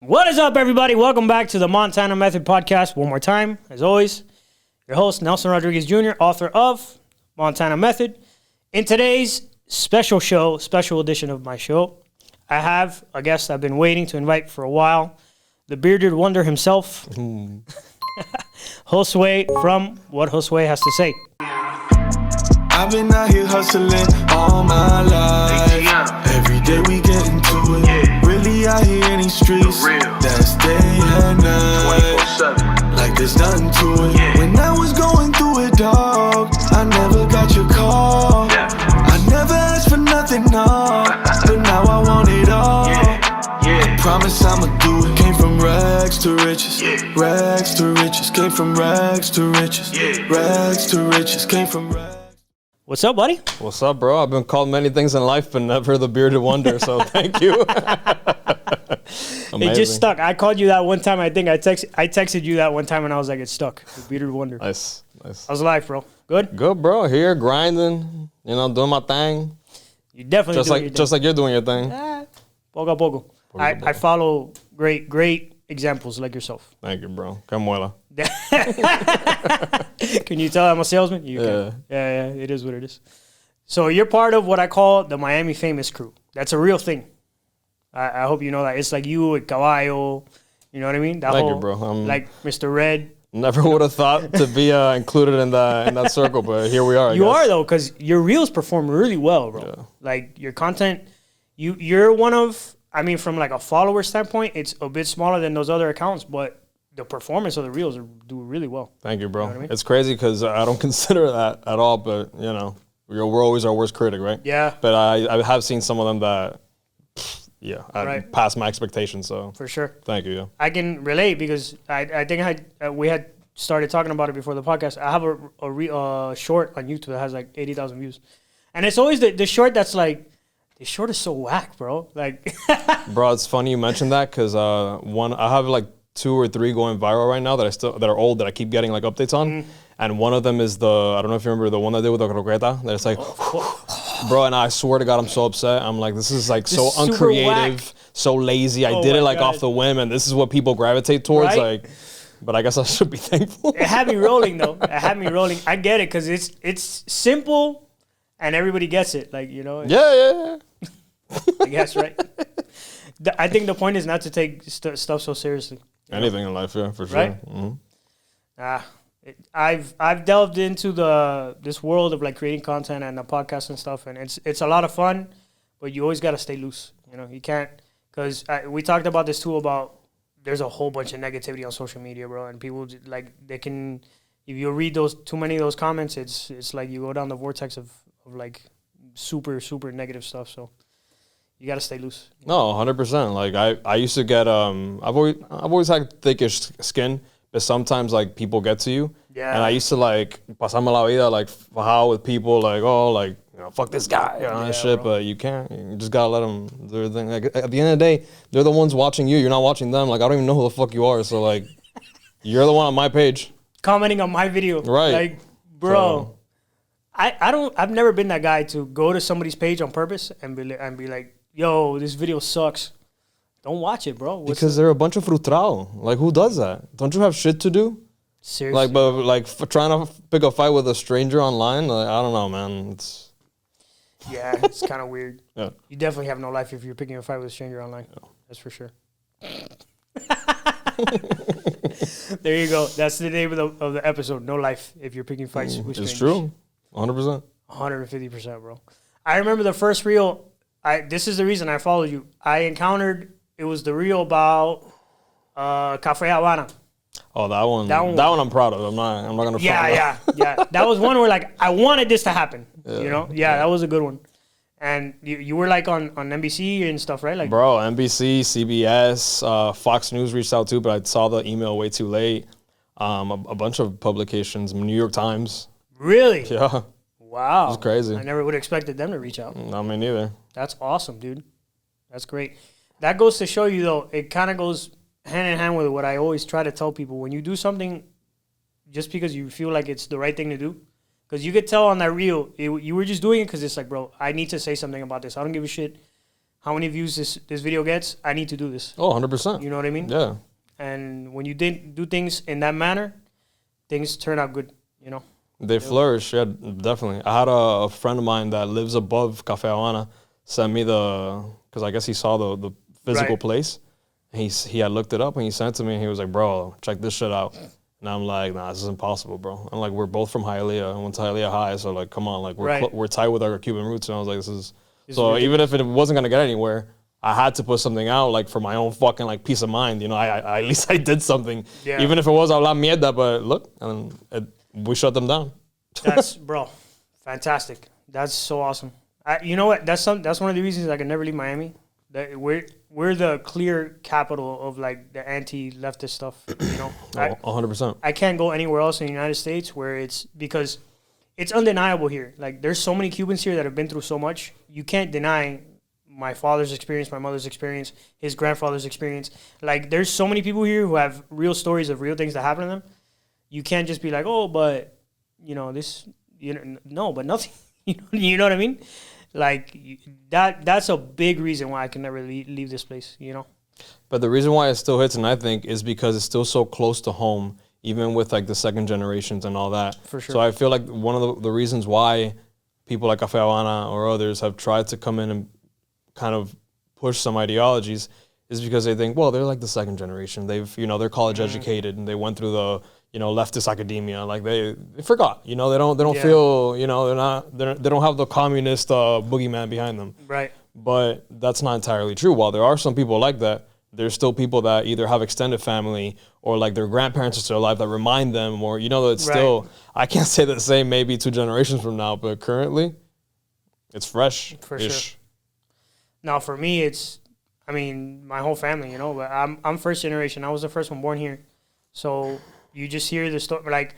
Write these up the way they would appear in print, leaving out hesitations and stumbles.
What is up, everybody? Welcome back to the Montana Method Podcast. One more time, as always, your host, Nelson Rodriguez Jr., author of Montana Method. In today's special edition of my show, I have a guest I've been waiting to invite for a while, the bearded wonder himself, Josue from What Josue Has To Say. I've been out here hustling all my life. Every day we get into it. Really out here in these streets. That's day and night. Like there's nothing to it. When I was going through it, dog, I never got your call. I never asked for nothing, no. But now I want it all. I promise I'ma do it. Came from rags to riches. Rags to riches. Came from rags to riches. Rags to riches. Came from rags. What's up, buddy? What's up, bro? I've been called many things in life, but never the bearded wonder, so thank you. It just stuck. I called you that one time. I think I texted you that one time, and I was like, it stuck. The bearded wonder. Nice. How's life, bro? Good? Good, bro. Here, grinding, doing my thing. You definitely Just like you're doing your thing. Poco a poco. I follow great examples like yourself. Thank you, bro. Que muela. Can you tell I'm a salesman? You can. Yeah, it is what it is. So you're part of what I call the Miami Famous crew. That's a real thing. I hope you know that. It's like you and Caballo, you know what I mean? That Thank you, bro. Like Mr. Red. Never would have thought to be included in that circle, but here we are. You are, though, because your reels perform really well, bro. Yeah. Like your content, you're one of, from like a follower standpoint, it's a bit smaller than those other accounts, but the performance of the reels do really well. Thank you, bro. You know what I mean? It's crazy because I don't consider that at all, but, we're always our worst critic, right? Yeah. But I have seen some of them that, passed my expectations, so. For sure. Thank you, yeah. I can relate because I think we had started talking about it before the podcast. I have a short on YouTube that has like 80,000 views. And it's always the short that's like, the short is so whack, bro. Like, bro, it's funny you mentioned that because I have like 2 or 3 going viral right now that are old that I keep getting like updates on, and one of them is I don't know if you remember the one I did with the croqueta. That it's like, bro, and I swear to God, I'm so upset. I'm like, this is like so uncreative, so lazy. I did it like off the whim, and this is what people gravitate towards, right? Like. But I guess I should be thankful. It had me rolling though. I get it because it's simple, and everybody gets it. Like Yeah. I guess, right? I think the point is not to take stuff so seriously. Anything in life, yeah, for sure. Right? Mm-hmm. I've delved into this world of like creating content and the podcast and stuff, and it's a lot of fun, but you always got to stay loose. You can't, because we talked about this too, about there's a whole bunch of negativity on social media, bro, and people like they can, if you read too many of those comments, it's like you go down the vortex of like super negative stuff. So you got to stay loose. No, 100%. Like I used to get I've always had thickish skin, but sometimes like people get to you. Yeah. And I used to like pasarme la vida like how with people like fuck this guy and shit, bro. But you can't. You just gotta let them do their thing. Like at the end of the day, they're the ones watching you. You're not watching them. Like I don't even know who the fuck you are. So like, you're the one on my page commenting on my video. Right. Like, bro. So. I've never been that guy to go to somebody's page on purpose and be like, yo, this video sucks. Don't watch it, bro. Because they're a bunch of frustrado. Like, who does that? Don't you have shit to do? Seriously. Like, but like trying to pick a fight with a stranger online, like, I don't know, man. Yeah, it's kind of weird. Yeah. You definitely have no life if you're picking a fight with a stranger online. Yeah. That's for sure. There you go. That's the name of the episode. No life if you're picking fights with strangers. It's true. 100%. 150%, bro. I remember the first reel. This is the reason I followed you. It was the reel about Cafe Havana. Oh, that one I'm proud of. I'm not gonna. Yeah. That was one where like I wanted this to happen. Yeah, that was a good one. And you were like on NBC and stuff, right? Like, bro, NBC, CBS, Fox News reached out too, but I saw the email way too late. A bunch of publications, New York Times. Really? Yeah. Wow. It was crazy. I never would have expected them to reach out. Not me neither. That's awesome, dude. That's great. That goes to show you, though, it kind of goes hand in hand with what I always try to tell people. When you do something just because you feel like it's the right thing to do, because you could tell on that reel, you were just doing it because it's like, bro, I need to say something about this. I don't give a shit how many views this video gets. I need to do this. Oh, 100%. You know what I mean? Yeah. And when you do things in that manner, things turn out good, you know? They flourish, yeah, definitely. I had a friend of mine that lives above Cafe Havana send me because I guess he saw the physical place. He had looked it up and he sent it to me and he was like, bro, check this shit out. And I'm like, nah, this is impossible, bro. And like, we're both from Hialeah. I went to Hialeah High, so like, come on, like we're tight with our Cuban roots. And I was like, this is so ridiculous. Even if it wasn't gonna get anywhere, I had to put something out like for my own fucking like peace of mind. You know, I at least I did something, even if it was a la mierda. But look, and we shut them down. That's bro, fantastic. That's so awesome. You know what? That's one of the reasons I can never leave Miami. That we're the clear capital of like the anti-leftist stuff. You know, 100%. I can't go anywhere else in the United States where because it's undeniable here. Like there's so many Cubans here that have been through so much. You can't deny my father's experience, my mother's experience, his grandfather's experience. Like there's so many people here who have real stories of real things that happen to them. You can't just be like, oh, but you know this. You know, no, but nothing. You know what I mean? Like that's a big reason why I can never leave this place, you know. But the reason why it still hits, and I think, is because it's still so close to home, even with like the second generations and all that. For sure. So I feel like one of the reasons why people like Cafe Havana or others have tried to come in and kind of push some ideologies is because they think, well, they're like the second generation. They're college educated and they went through the leftist academia. Like they forgot, they don't feel, they don't have the communist boogeyman behind them. Right. But that's not entirely true. While there are some people like that, there's still people that either have extended family or like their grandparents are still alive that remind them, or, it's still, I can't say the same maybe 2 generations from now, but currently it's fresh. For sure. Now for me, my whole family, but I'm first generation. I was the first one born here. So you just hear the story. Like,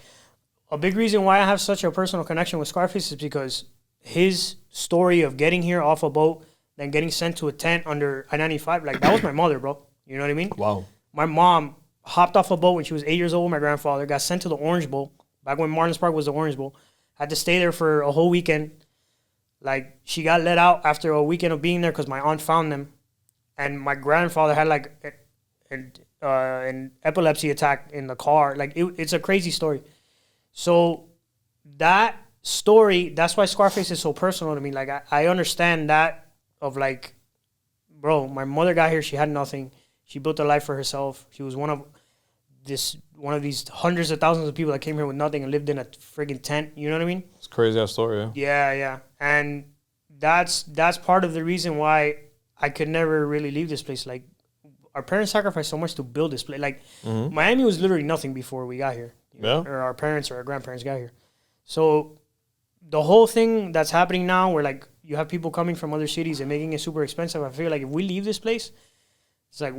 a big reason why I have such a personal connection with Scarface is because his story of getting here off a boat, then getting sent to a tent under I-95, like, that was my mother, bro. You know what I mean? Wow. My mom hopped off a boat when she was 8 years old with my grandfather, got sent to the Orange Bowl, back when Martins Park was the Orange Bowl, had to stay there for a whole weekend. Like, she got let out after a weekend of being there because my aunt found them. And my grandfather had, like, an epilepsy attack in the car. Like, it's a crazy story. So that story, that's why Scarface is so personal to me. Like, I understand that of, like, bro, my mother got here, she had nothing. She built a life for herself. She was one of these hundreds of thousands of people that came here with nothing and lived in a friggin' tent. You know what I mean? It's a crazy ass story, yeah. Yeah. And that's part of the reason why I could never really leave this place. Like, our parents sacrificed so much to build this place. Like, Miami was literally nothing before we got here. Or our parents or our grandparents got here. So the whole thing that's happening now where, like, you have people coming from other cities and making it super expensive, I feel like if we leave this place, it's like,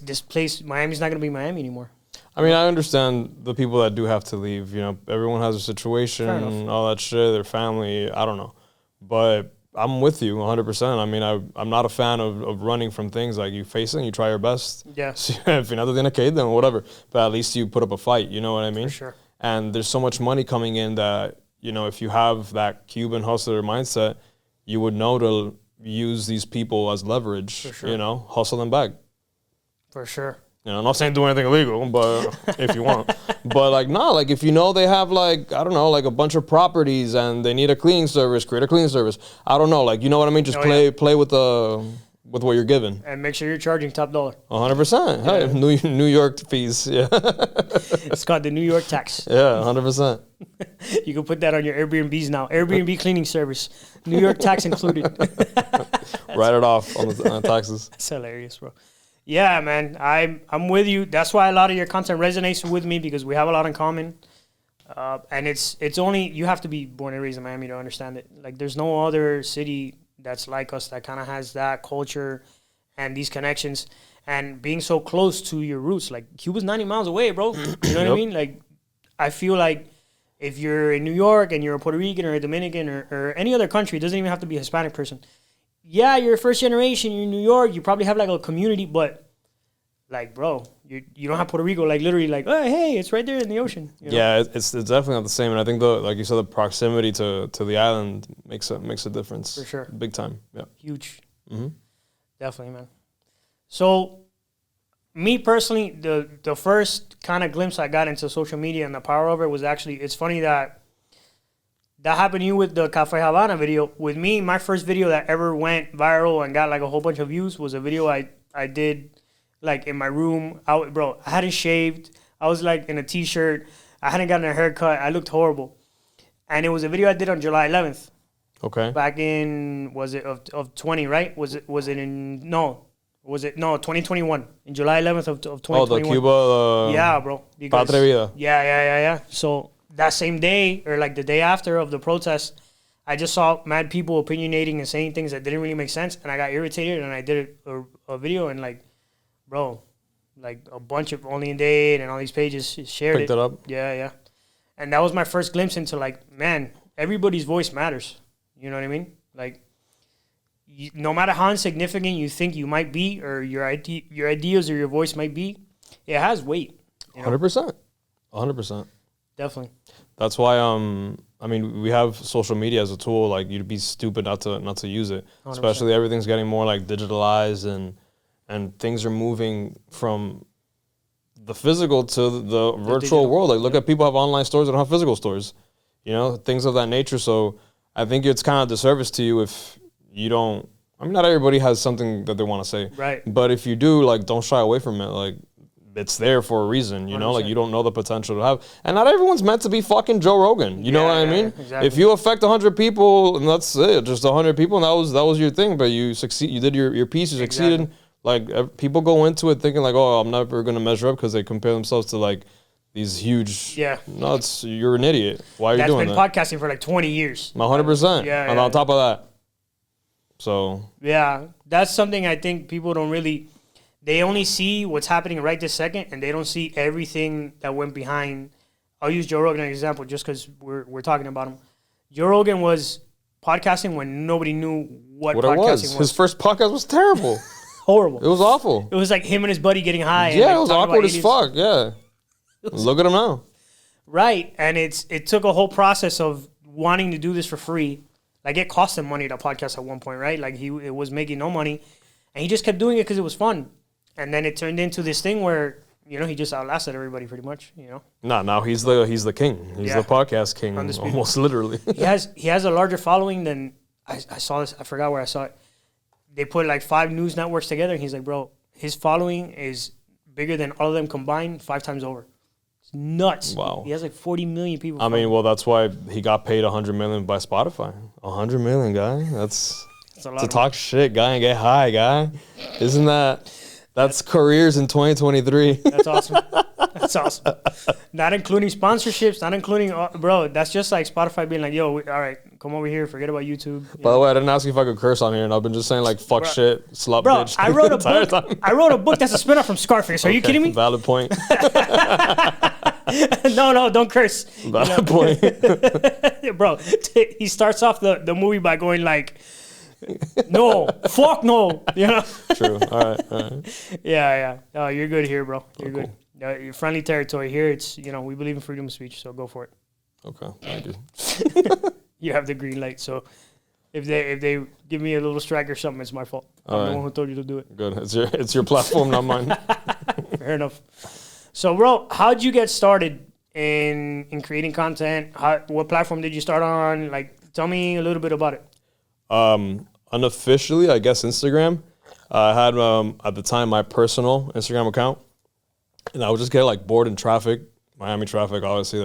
this place, Miami's not going to be Miami anymore. I mean, I understand the people that do have to leave. Everyone has a situation, all that shit, their family, I don't know. But I'm with you 100%. I mean, I'm not a fan of running from things. Like, you face it and you try your best. Yeah. So if you're not doing okay, then whatever. But at least you put up a fight, you know what I mean? For sure. And there's so much money coming in that, if you have that Cuban hustler mindset, you would know to use these people as leverage, For sure. Hustle them back. For sure. I'm not saying do anything illegal, but if you want. But, like, like, if they have, like, I don't know, like, a bunch of properties and they need a cleaning service, create a cleaning service. I don't know, like, you know what I mean? Just play with what you're given. And make sure you're charging top dollar. 100%. Hey, New York fees, yeah. It's called the New York tax. Yeah, 100%. You can put that on your Airbnbs now. Airbnb cleaning service. New York tax included. Write it off on the taxes. That's hilarious, bro. Yeah, man, I'm with you. That's why a lot of your content resonates with me, because we have a lot in common. And it's only, you have to be born and raised in Miami to understand it. Like, there's no other city that's like us that kind of has that culture and these connections and being so close to your roots. Like, Cuba's 90 miles away, bro. You know what I mean? Like, I feel like if you're in New York and you're a Puerto Rican or a Dominican or any other country, it doesn't even have to be a Hispanic person. Yeah, you're first generation, you're in New York, you probably have, like, a community, but, like, bro, you don't have Puerto Rico, like, literally, like, oh, hey, it's right there in the ocean. Yeah, it's definitely not the same, and I think, like you said, the proximity to the island makes a difference. For sure. Big time, yeah. Huge. Mm-hmm. Definitely, man. So, me personally, the first kind of glimpse I got into social media and the power of it was actually, it's funny that happened to you with the Cafe Havana video. With me, my first video that ever went viral and got like a whole bunch of views was a video I did like in my room. Bro, I hadn't shaved. I was like in a t-shirt. I hadn't gotten a haircut. I looked horrible. And it was a video I did on July 11th. Okay. Back in, was it of 20, right? Was it in, no. Was it, no, 2021. In July 11th of 2021. Oh, the Cuba. Yeah, bro. Because, Patria Vida. Yeah. So that same day, or like the day after of the protest, I just saw mad people opinionating and saying things that didn't really make sense. And I got irritated and I did a video and like, bro, like a bunch of Only in Dade and all these pages shared Picked it up. Yeah. And that was my first glimpse into like, man, everybody's voice matters. You know what I mean? Like, no matter how insignificant you think you might be, or your ideas or your voice might be, it has weight. 100%. 100%. Definitely. That's why I mean, we have social media as a tool. Like, you'd be stupid not to use it. 100%. Especially everything's getting more like digitalized and things are moving from the physical to the virtual world. Like, look at people have online stores that don't have physical stores. You know, things of that nature. So I think it's kind of a disservice to you if you don't. I mean, not everybody has something that they want to say. Right. But if you do, like, don't shy away from it. Like, it's there for a reason, you know? 100%. Like, you don't know the potential to have. And not everyone's meant to be fucking Joe Rogan. You know what I mean? Exactly. If you affect 100 people, and that's it, just 100 people, and that was your thing, but you succeed. You did your piece, you succeeded. Exactly. Like, people go into it thinking, like, oh, I'm never going to measure up because they compare themselves to, like, these huge... Yeah. No, you're an idiot. Why are you doing that? That's been podcasting for like 20 years. 100%. Yeah. And on top of that. So... Yeah, that's something I think people don't really... They only see what's happening right this second, and they don't see everything that went behind. I'll use Joe Rogan as an example just because we're talking about him. Joe Rogan was podcasting when nobody knew what podcasting was. His first podcast was terrible. Horrible. It was awful. It was like him and his buddy getting high. Yeah, and it was awkward as fuck. Yeah. Look at him now. Right, and it took a whole process of wanting to do this for free. Like, it cost him money to podcast at one point, right? Like, it was making no money, and he just kept doing it because it was fun. And then it turned into this thing where, you know, he just outlasted everybody pretty much, you know? Now he's the king. He's the podcast king, almost literally. He has a larger following than, I saw this, I forgot where I saw it. They put like 5 news networks together, and he's like, bro, his following is bigger than all of them combined 5 times over. It's nuts. Wow. He has like 40 million people. I mean, well, that's why he got paid $100 million by Spotify. $100 million, guy. That's to talk shit, guy, and get high, guy. Isn't that's careers in 2023. That's awesome. That's awesome. Not including sponsorships, not including, bro, that's just like Spotify being like, yo, all right, come over here, forget about YouTube. By the way, I didn't ask you if I could curse on here, and I've been just saying like fuck shit, slut bitch. I wrote a book that's a spinoff from Scarface. Are you kidding me? Valid point. No, don't curse. Valid point. Bro, he starts off the movie by going like, no, fuck no. You know? True. All right. Yeah. Oh, you're good here, bro. You're cool. good. You're friendly territory here. It's, you know, we believe in freedom of speech, so go for it. Okay, thank you. You have the green light, so if they give me a little strike or something, it's my fault. I'm the one who told you to do it. Good. It's your platform, not mine. Fair enough. So, bro, how'd you get started in creating content? What platform did you start on? Like, tell me a little bit about it. Unofficially, I guess Instagram. I had at the time my personal Instagram account, and I would just get like bored in traffic, Miami traffic. Obviously,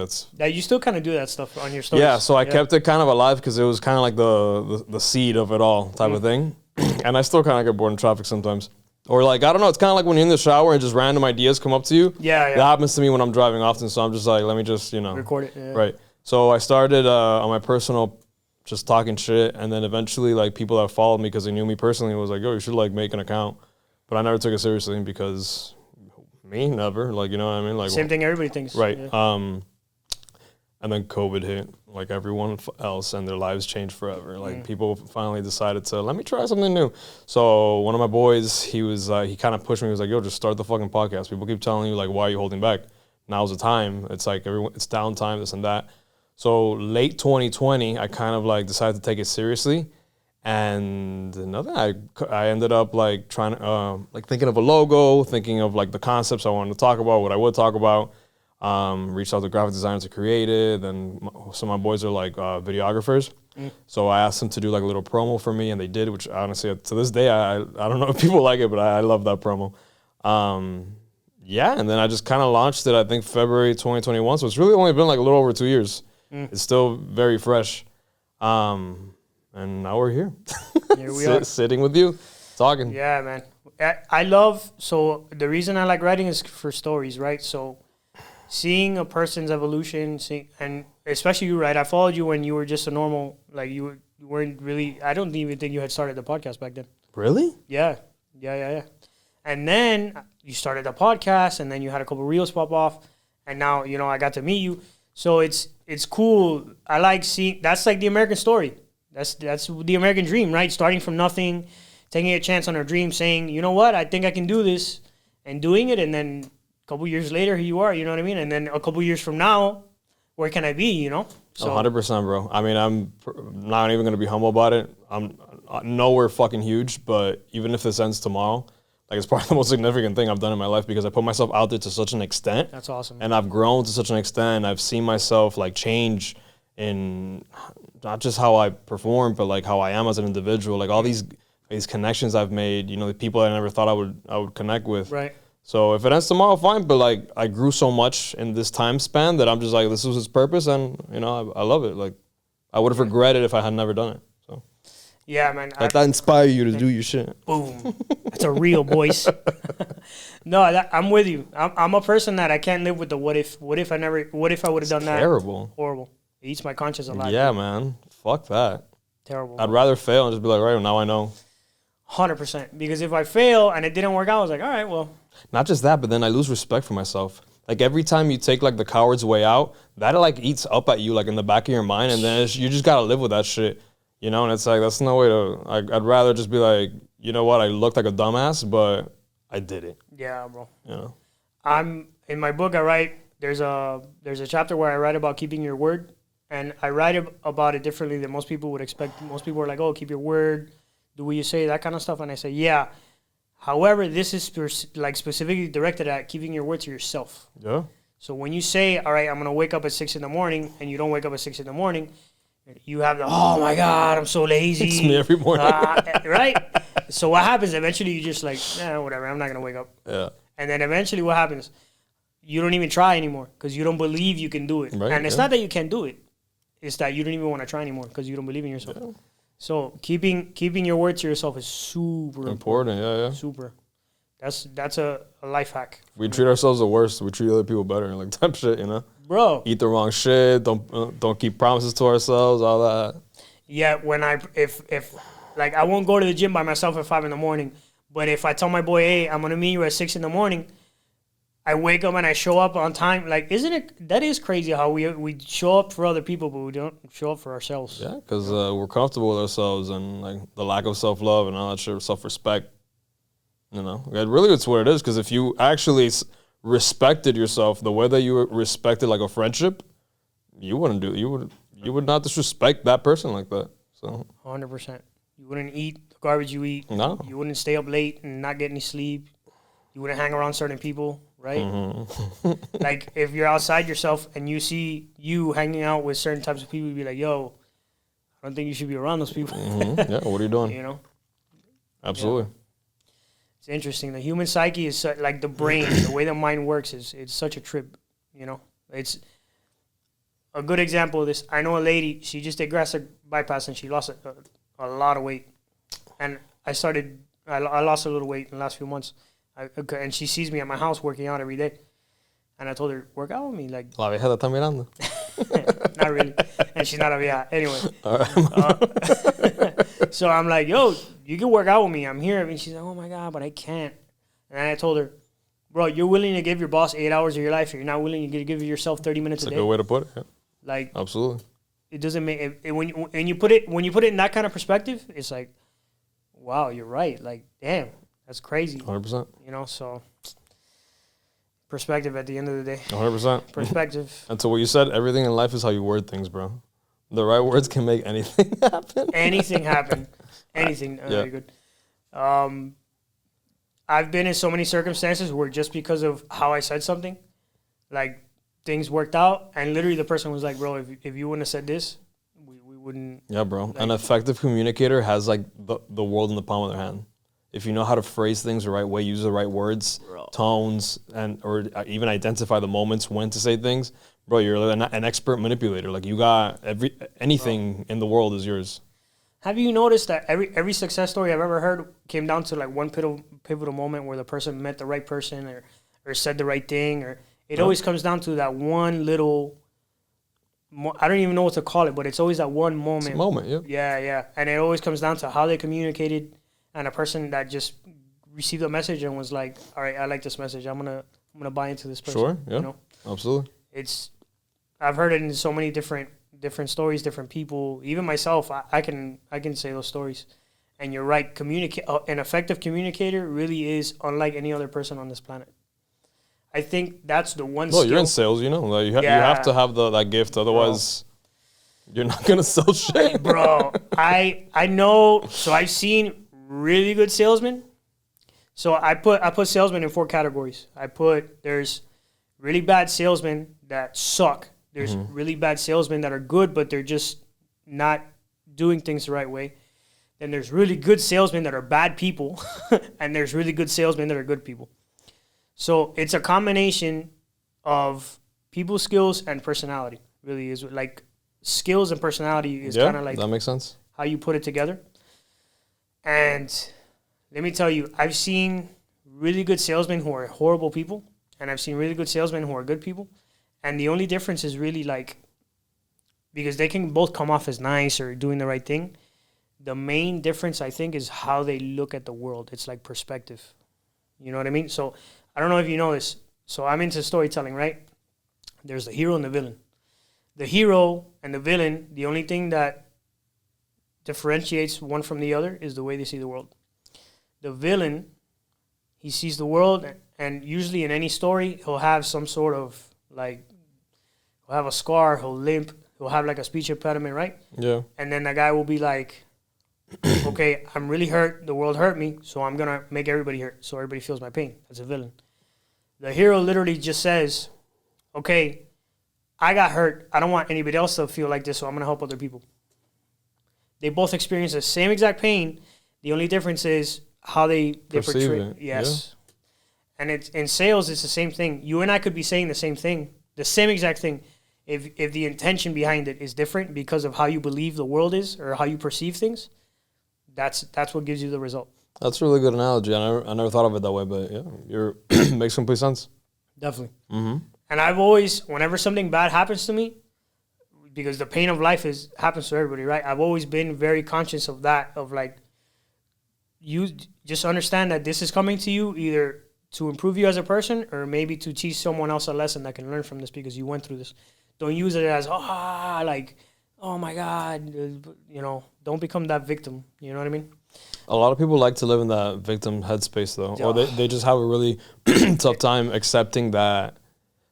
You still kind of do that stuff on your stories. Yeah, so I kept it kind of alive because it was kind of like the seed of it all type of thing, and I still kind of get bored in traffic sometimes. Or like, I don't know, it's kind of like when you're in the shower and just random ideas come up to you. Yeah. That happens to me when I'm driving often, so I'm just like, let me just record it. Yeah. Right. So I started on my personal, just talking shit, and then eventually like people that followed me because they knew me personally was like, yo, you should like make an account. But I never took it seriously because me, never. Like, you know what I mean? Like, same thing everybody thinks. Right. Yeah. And then COVID hit, like everyone else, and their lives changed forever. Like people finally decided to, let me try something new. So one of my boys, he kind of pushed me. He was like, yo, just start the fucking podcast. People keep telling you like, why are you holding back? Now's the time. It's like it's downtime, this and that. So late 2020, I kind of like decided to take it seriously. And nothing. I ended up like trying to like thinking of a logo, thinking of like the concepts I wanted to talk about, what I would talk about. Reached out to graphic designers to create it. Then some of my boys are like videographers, so I asked them to do like a little promo for me, and they did. Which honestly, to this day, I don't know if people like it, but I love that promo. Yeah, and then I just kind of launched it. I think February 2021. So it's really only been like a little over 2 years. It's still very fresh. And now we're here. Here we are. Sitting with you, talking. Yeah, man. I love, so the reason I like writing is for stories, right? So seeing a person's evolution, and especially you, right? I followed you when you were just a normal, like you weren't really, I don't even think you had started the podcast back then. Really? Yeah. And then you started the podcast, and then you had a couple reels pop off, and now, you know, I got to meet you. So it's cool. I like seeing, that's like the American story. That's the American dream, right? Starting from nothing, taking a chance on our dream, saying, you know what, I think I can do this, and doing it, and then a couple years later, here you are, you know what I mean? And then a couple years from now, where can I be, you know? So 100%, bro. I mean, I'm not even going to be humble about it. I'm nowhere fucking huge, but even if this ends tomorrow, like, it's probably the most significant thing I've done in my life because I put myself out there to such an extent. That's awesome. And I've grown to such an extent. I've seen myself, like, change in not just how I perform, but, like, how I am as an individual. Like, all these connections I've made, you know, the people I never thought I would connect with. Right. So if it ends tomorrow, fine. But, like, I grew so much in this time span that I'm just like, this was its purpose. And, you know, I love it. Like, I would have regretted if I had never done it. So. Yeah, man. Let that inspire you to do your shit. Boom. That's a real voice. No, I'm with you. I'm a person that I can't live with the what if. What if I would have done that? Terrible. Horrible. It eats my conscience alive. Yeah, man. Fuck that. Terrible. I'd rather fail and just be like, right, now I know. 100%. Because if I fail and it didn't work out, I was like, all right, well. Not just that, but then I lose respect for myself. Like, every time you take, like, the coward's way out, that, like, eats up at you, like, in the back of your mind. And then you just got to live with that shit. You know, and it's like, that's no way to, I'd rather just be like, you know what, I looked like a dumbass, but I did it. Yeah, bro. You know? In my book, I write, there's a chapter where I write about keeping your word, and I write about it differently than most people would expect. Most people are like, oh, keep your word, do what you say, that kind of stuff, and I say, yeah. However, this is specifically directed at keeping your word to yourself. Yeah. So when you say, all right, I'm going to wake up at 6 in the morning, and you don't wake up at 6 in the morning, you have the, oh my God, I'm so lazy. It's me every morning. Right? So what happens, eventually you just like, whatever, I'm not going to wake up. Yeah. And then eventually what happens? You don't even try anymore because you don't believe you can do it. Right, and it's not that you can't do it. It's that you don't even want to try anymore because you don't believe in yourself. Yeah. So keeping your word to yourself is super important. Yeah. Super. That's a life hack. We treat ourselves the worst. We treat other people better, like type shit, you know? Bro. Eat the wrong shit. Don't keep promises to ourselves, all that. Yeah, if I won't go to the gym by myself at 5 in the morning, but if I tell my boy, hey, I'm going to meet you at 6 in the morning, I wake up and I show up on time. Like, that is crazy how we show up for other people, but we don't show up for ourselves. Yeah, because we're comfortable with ourselves and, like, the lack of self-love and all that shit, self-respect. You know, really, it's what it is. Because if you actually respected yourself the way that you respected, like, a friendship, you would not disrespect that person like that. So 100%. You wouldn't eat the garbage you eat. No. You wouldn't stay up late and not get any sleep. You wouldn't hang around certain people, right? Mm-hmm. Like, if you're outside yourself and you see you hanging out with certain types of people, you'd be like, yo, I don't think you should be around those people. Mm-hmm. Yeah, what are you doing? You know? Absolutely. Yeah. It's interesting. The human psyche is like the brain, the way the mind works it's such a trip, you know? It's a good example of this. I know a lady, she just did gastric bypass and she lost a lot of weight. And I lost a little weight in the last few months. And she sees me at my house working out every day. And I told her, work out with me. Like, La vieja te está mirando. Not really. And she's not a vieja. Anyway. All right. So I'm like, yo, you can work out with me. I'm here. And she's like, oh, my God, but I can't. And I told her, bro, you're willing to give your boss 8 hours of your life. You're not willing to give yourself 30 minutes a day. That's a good way to put it. Yeah. Like, absolutely. It doesn't make it, when you put it in that kind of perspective, it's like, wow, you're right. Like, damn, that's crazy. 100%. You know, so perspective at the end of the day. 100%. Perspective. And so what you said, everything in life is how you word things, bro. The right words can make anything happen. Anything happen. Anything. Yeah. Very good. I've been in so many circumstances where just because of how I said something, like things worked out, and literally the person was like, "Bro, if you wouldn't have said this, we wouldn't." Yeah, bro. Like, An effective communicator has like the world in the palm of their hand. If you know how to phrase things the right way, use the right words, tones, and or even identify the moments when to say things, bro, you're an expert manipulator. Like you got anything in the world is yours. Have you noticed that every success story I've ever heard came down to like one pivotal moment where the person met the right person or said the right thing, or it always comes down to that one little. I don't even know what to call it, but it's always that one moment. It's a moment, yeah. Yeah, and it always comes down to how they communicated, and a person that just received a message and was like, "All right, I like this message. I'm gonna buy into this person." Sure, yeah, you know? absolutely. I've heard it in so many different stories, different people. Even myself, I can say those stories. And you're right. An effective communicator really is unlike any other person on this planet. I think that's the one. Well, you're in sales, you know. Like you have to have that gift, otherwise, you're not gonna sell shit, bro. I know. So I've seen really good salesmen. So I put salesmen in 4 categories. There's really bad salesmen that suck. There's really bad salesmen that are good, but they're just not doing things the right way. Then there's really good salesmen that are bad people, and there's really good salesmen that are good people. So it's a combination of people skills and personality. Really is like skills and personality is kind of like that makes sense. How you put it together. And let me tell you, I've seen really good salesmen who are horrible people, and I've seen really good salesmen who are good people. And the only difference is really like, because they can both come off as nice or doing the right thing. The main difference, I think, is how they look at the world. It's like perspective. You know what I mean? So I don't know if you know this. So I'm into storytelling, right? There's the hero and the villain. The hero and the villain, the only thing that differentiates one from the other is the way they see the world. The villain, he sees the world, and usually in any story, he'll have some sort of like, he'll have a scar, he'll limp, he'll have like a speech impediment, right? Yeah. And then the guy will be like, okay, I'm really hurt, the world hurt me, so I'm going to make everybody hurt, so everybody feels my pain. That's a villain. The hero literally just says, okay, I got hurt, I don't want anybody else to feel like this, so I'm going to help other people. They both experience the same exact pain, the only difference is how they portray it. Yes. Yeah. And it's in sales, it's the same thing. You and I could be saying the same thing, the same exact thing, if the intention behind it is different because of how you believe the world is or how you perceive things. That's what gives you the result. That's a really good analogy. I never thought of it that way, but yeah, makes complete sense. Definitely. Mm-hmm. And I've always, whenever something bad happens to me, because the pain of life happens to everybody, right? I've always been very conscious of that, of like, you just understand that this is coming to you either to improve you as a person or maybe to teach someone else a lesson that can learn from this because you went through this. Don't use it as, like, oh my God, you know, don't become that victim. You know what I mean? A lot of people like to live in that victim headspace though, or they just have a really tough time accepting that.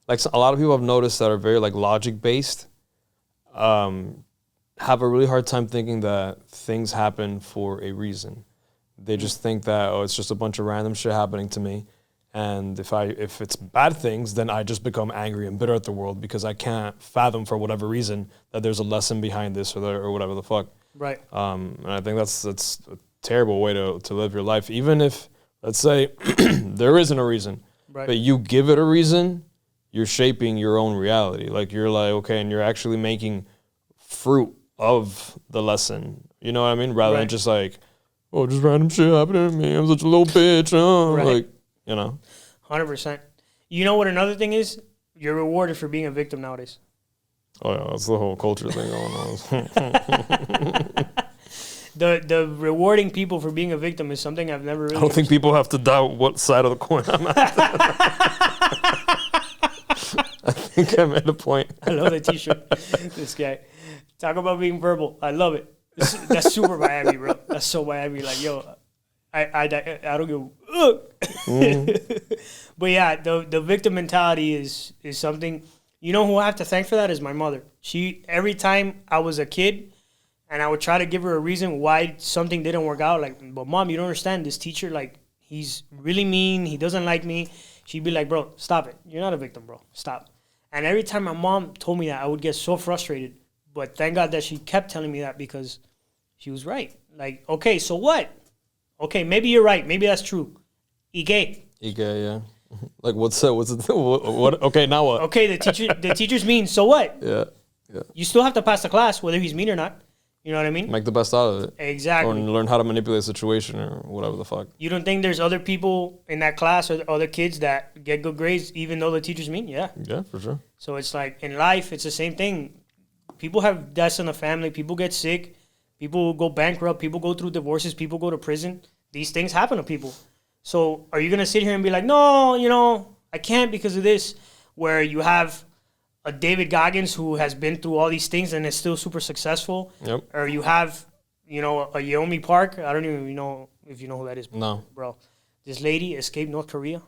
Like a lot of people I've noticed that are very like logic based, have a really hard time thinking that things happen for a reason. They just think that, it's just a bunch of random shit happening to me. And if it's bad things, then I just become angry and bitter at the world because I can't fathom for whatever reason that there's a lesson behind this or whatever the fuck. Right. And I think that's a terrible way to live your life. Even if, let's say, there isn't a reason, right, but you give it a reason, you're shaping your own reality. Like you're like, okay, and you're actually making fruit of the lesson. You know what I mean? Rather than just like, just random shit happening to me. I'm such a little bitch. Right. Like, you know. 100%. You know what another thing is? You're rewarded for being a victim nowadays. Oh, yeah. That's the whole culture thing going on. The rewarding people for being a victim is something I've never really... I don't think people have to doubt what side of the coin I'm at. I think I made a point. I love the T-shirt. This guy. Talk about being verbal. I love it. That's super Miami, bro. That's so Miami. Like, yo, I don't go. But yeah, the victim mentality is something. You know who I have to thank for that is my mother. Every time I was a kid, And I would try to give her a reason why something didn't work out. Like, but mom, you don't understand. This teacher, like, he's really mean. He doesn't like me. She'd be like, bro, stop it. You're not a victim, bro. Stop. And every time my mom told me that, I would get so frustrated. But thank God that she kept telling me that because she was right. Like, okay, so what? Okay, maybe you're right. Maybe that's true. Ike. Ike, yeah. Like, what's it? What? Okay, now what? Okay, the teacher's mean. So what? Yeah. You still have to pass the class, whether he's mean or not. You know what I mean? Make the best out of it. Exactly. Or learn how to manipulate the situation or whatever the fuck. You don't think there's other people in that class or other kids that get good grades even though the teacher's mean? Yeah. Yeah, for sure. So it's like in life, it's the same thing. People have deaths in the family. People get sick. People go bankrupt. People go through divorces. People go to prison. These things happen to people. So are you going to sit here and be like, no, I can't because of this, where you have a David Goggins who has been through all these things and is still super successful? Yep. Or you have, a Yeomi Park. I don't even know if you know who that is. No. Bro. This lady escaped North Korea.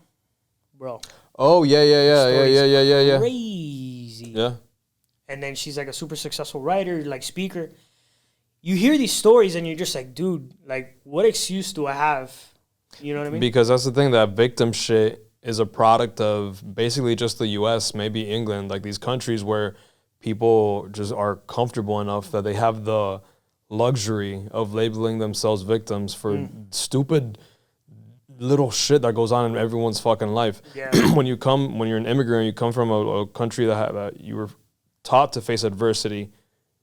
Bro. Oh, yeah. Crazy. Yeah. And then she's like a super successful writer, like speaker. You hear these stories and you're just like, dude, like, what excuse do I have? You know what I mean? Because that's the thing, that victim shit is a product of basically just the U.S., maybe England, like these countries where people just are comfortable enough that they have the luxury of labeling themselves victims for stupid little shit that goes on in everyone's fucking life. Yeah. When you're an immigrant, you come from a country that you were taught to face adversity,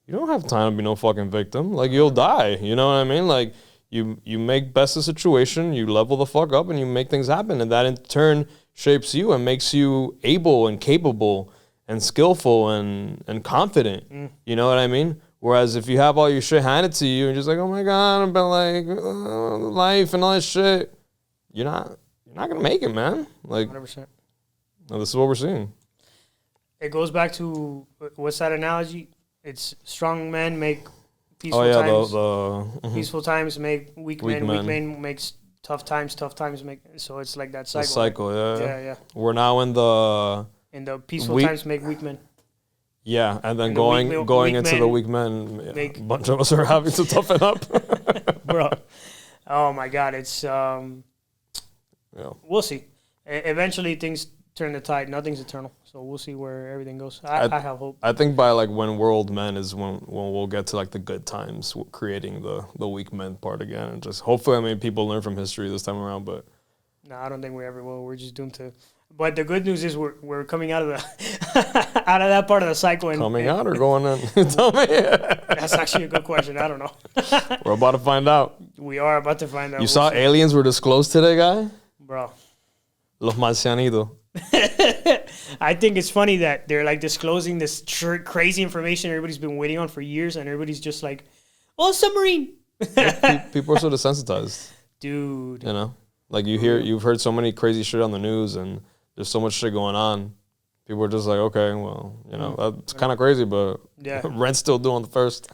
you don't have time to be no fucking victim. Like, you'll die, you know what I mean? Like, you make best of the situation, you level the fuck up, and you make things happen. And that in turn shapes you and makes you able and capable and skillful and confident. You know what I mean? Whereas if you have all your shit handed to you and just like, oh my God, but like life and all that shit, you're not gonna make it, man. Like, 100%. No, this is what we're seeing. It goes back to, what's that analogy? It's strong men make peaceful times. Peaceful times make weak men. Weak men makes tough times make. So it's like that cycle. The cycle, right? yeah. Yeah. We're now in the peaceful times make weak men. Yeah, and then going into the weak men, a bunch of us are having to toughen up. Bro. Oh my God, it's we'll see. Eventually things turn the tide. Nothing's eternal. So we'll see where everything goes. I have hope. I think by like when we're old men is when we'll get to like the good times, creating the weak men part again, and just hopefully, people learn from history this time around. But no, I don't think we ever will. We're just doomed to. But the good news is we're coming out of the out of that part of the cycle. Coming out or going in? Tell me. That's actually a good question. I don't know. We're about to find out. We are about to find out. You saw aliens were disclosed today, guy? Bro. Los marcianitos. I think it's funny that they're like disclosing this crazy information everybody's been waiting on for years, and everybody's just like, "Oh, submarine." People are so desensitized, dude. You know, like you've heard so many crazy shit on the news, and there's so much shit going on. People are just like, okay, well, that's kind of crazy, but yeah, rent's still due on the 1st.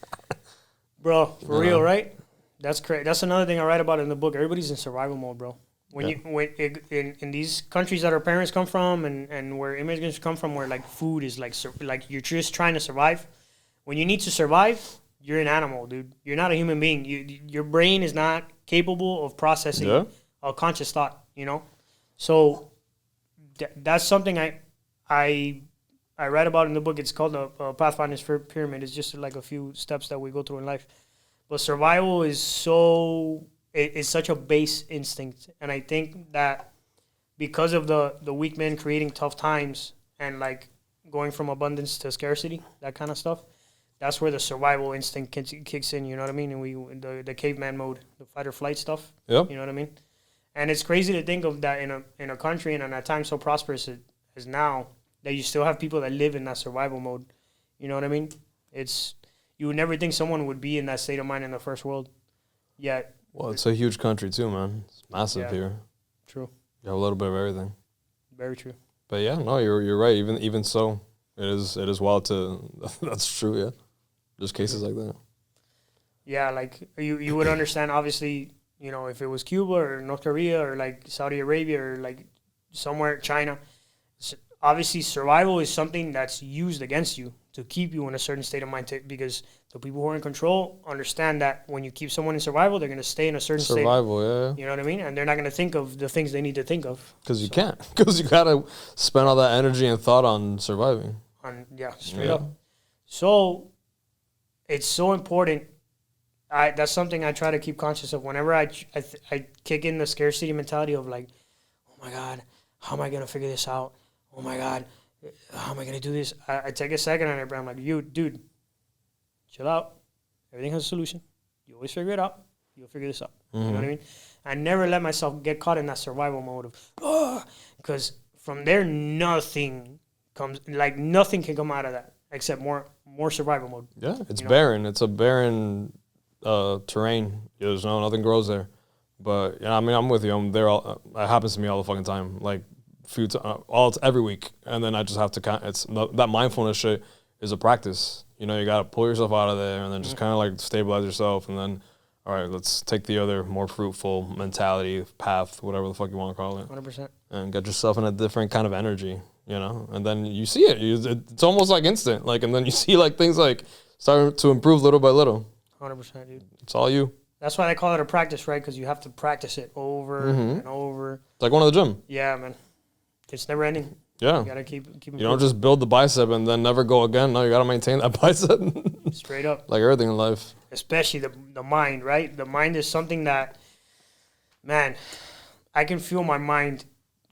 Bro, for real, right? That's crazy. That's another thing I write about in the book. Everybody's in survival mode, bro. In these countries that our parents come from and where immigrants come from, where like food is like you're just trying to survive. When you need to survive, you're an animal, dude. You're not a human being. Your brain is not capable of processing a conscious thought. So that's something I write about in the book. It's called the Pathfinder's Pyramid. It's just like a few steps that we go through in life. But survival is it's such a base instinct. And I think that because of the weak men creating tough times and like going from abundance to scarcity, that kind of stuff, that's where the survival instinct kicks in, you know what I mean? And the caveman mode, the fight or flight stuff, you know what I mean? And it's crazy to think of that in a country and in a time so prosperous as now, that you still have people that live in that survival mode. You know what I mean? You would never think someone would be in that state of mind in the first world. Yet. Well, it's a huge country too, man. It's massive here. True. You have a little bit of everything. Very true. But yeah, no, you're right. Even so, it is wild to. That's true. Yeah, there's cases like that. Yeah, like you would understand. Obviously, if it was Cuba or North Korea or like Saudi Arabia or like somewhere China. Obviously, survival is something that's used against you to keep you in a certain state of mind, because the people who are in control understand that when you keep someone in survival, they're going to stay in a certain state. Survival, yeah. You know what I mean? And they're not going to think of the things they need to think of. Because you can't. Because you got to spend all that energy and thought on surviving. Straight up. So it's so important. That's something I try to keep conscious of. Whenever I kick in the scarcity mentality of like, oh my God, how am I going to figure this out? Oh my God, how am I going to do this? I take a second and I'm like, dude, chill out. Everything has a solution. You always figure it out. You'll figure this out. You know what I mean? I never let myself get caught in that survival mode of, because from there, nothing can come out of that except more survival mode. Yeah, it's barren. It's a barren terrain. There's nothing grows there. But yeah, I mean, I'm with you. I'm there. It happens to me all the fucking time. Like every week, and then I just have to that mindfulness shit is a practice. You know, you gotta pull yourself out of there, and then just kind of like stabilize yourself, and then all right, let's take the other more fruitful mentality path, whatever the fuck you want to call it, 100%, and get yourself in a different kind of energy. You know, and then you see it. It's almost like instant. Like, and then you see like things like start to improve little by little. 100%, dude. It's all you. That's why they call it a practice, right? Because you have to practice it over and over. It's like going to the gym. Yeah, man. It's never ending. Yeah. You gotta keep You don't just build the bicep and then never go again. No, you gotta maintain that bicep. Straight up. Like everything in life. Especially the mind, right? The mind is something that, man, I can feel my mind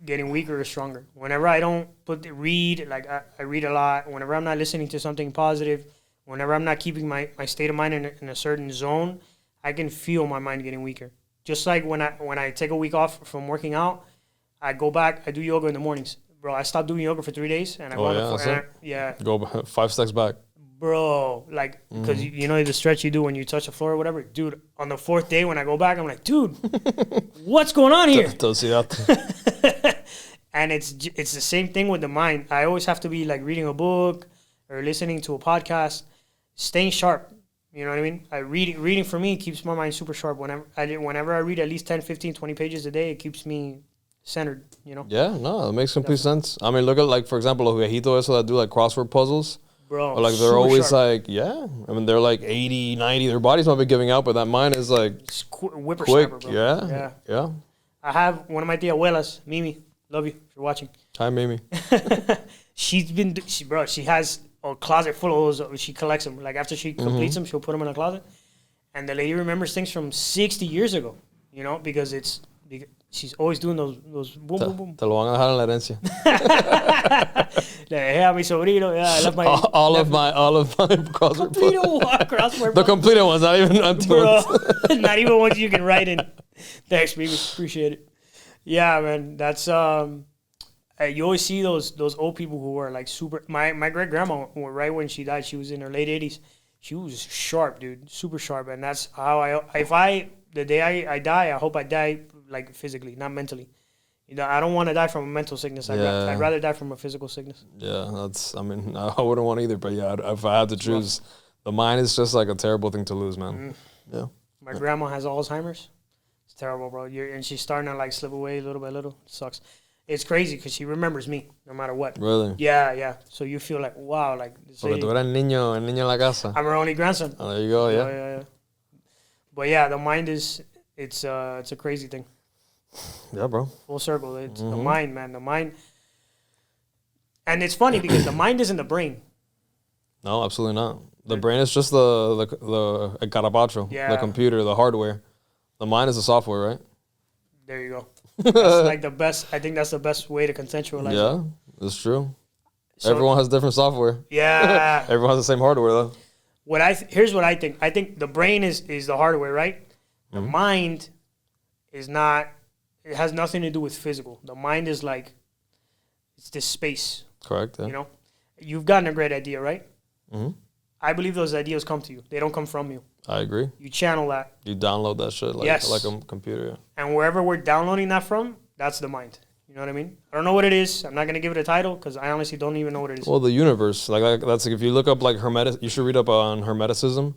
getting weaker or stronger. Whenever I don't read, like I read a lot, whenever I'm not listening to something positive, whenever I'm not keeping my state of mind in a certain zone, I can feel my mind getting weaker. Just like when I take a week off from working out, I go back, I do yoga in the mornings. Bro, I stopped doing yoga for 3 days, and I go 5 steps back. Bro, like, because you know the stretch you do when you touch the floor or whatever? Dude, on the 4th day when I go back, I'm like, dude, what's going on here? Don't see that. And it's the same thing with the mind. I always have to be like reading a book or listening to a podcast, staying sharp. You know what I mean? Reading for me keeps my mind super sharp. Whenever I read at least 10, 15, 20 pages a day, it keeps me centered, you know? Yeah, no, it makes complete sense. I mean, look at, like, for example, los viejitos that do, like, crossword puzzles. Bro, or, like, they're always, sharp. Like, yeah. I mean, they're, like, 80, 90. Their bodies might be giving out, but that mind is, like, whippersnapper, quick. Bro. Yeah. I have one of my tia abuelas, Mimi. Love you if you're watching. Hi, Mimi. She has a closet full of those. She collects them. Like, after she completes them, she'll put them in a closet. And the lady remembers things from 60 years ago, you know, because she's always doing those boom, boom, boom. Te lo van a dejar en la herencia. Le dejé a mi sobrino. Yeah, I left my all of my crossword crossword. The completed ones, not even empty ones. Not even ones you can write in. Thanks, baby. Appreciate it. Yeah, man. That's you always see those old people who are like super. My great grandma, right when she died, she was in her late 80s. She was sharp, dude, super sharp, and that's how the day I die, I hope I die like physically, not mentally. You know, I don't want to die from a mental sickness. I'd rather die from a physical sickness. Yeah, I wouldn't want either. But yeah, if I had to choose, the mind is just like a terrible thing to lose, man. Yeah. My grandma has Alzheimer's. It's terrible, bro. And she's starting to like slip away little by little. It sucks. It's crazy because she remembers me no matter what. Really? Yeah. So you feel like, wow, like. Porque tú eres el niño en la casa. I'm her only grandson. Oh, there you go. Yeah. Yeah. But yeah, the mind it's a crazy thing. Yeah, bro. Full circle. It's the mind, man. The mind. And it's funny because the mind isn't the brain. No, absolutely not. The brain is just the carapacho, the computer, the hardware. The mind is the software, right? There you go. That's like the best. I think that's the best way to contextualize. Yeah, it's true. So, everyone has different software. Yeah. Everyone has the same hardware, though. Here's what I think. I think the brain is the hardware, right? The mind is not. It has nothing to do with physical. The mind is like, it's this space. Correct. Yeah. You know, you've gotten a great idea, right? Mm-hmm. I believe those ideas come to you. They don't come from you. I agree. You channel that. You download that shit like a computer. Yeah. And wherever we're downloading that from, that's the mind. You know what I mean? I don't know what it is. I'm not going to give it a title because I honestly don't even know what it is. Well, the universe. Like that's like if you look up like you should read up on Hermeticism.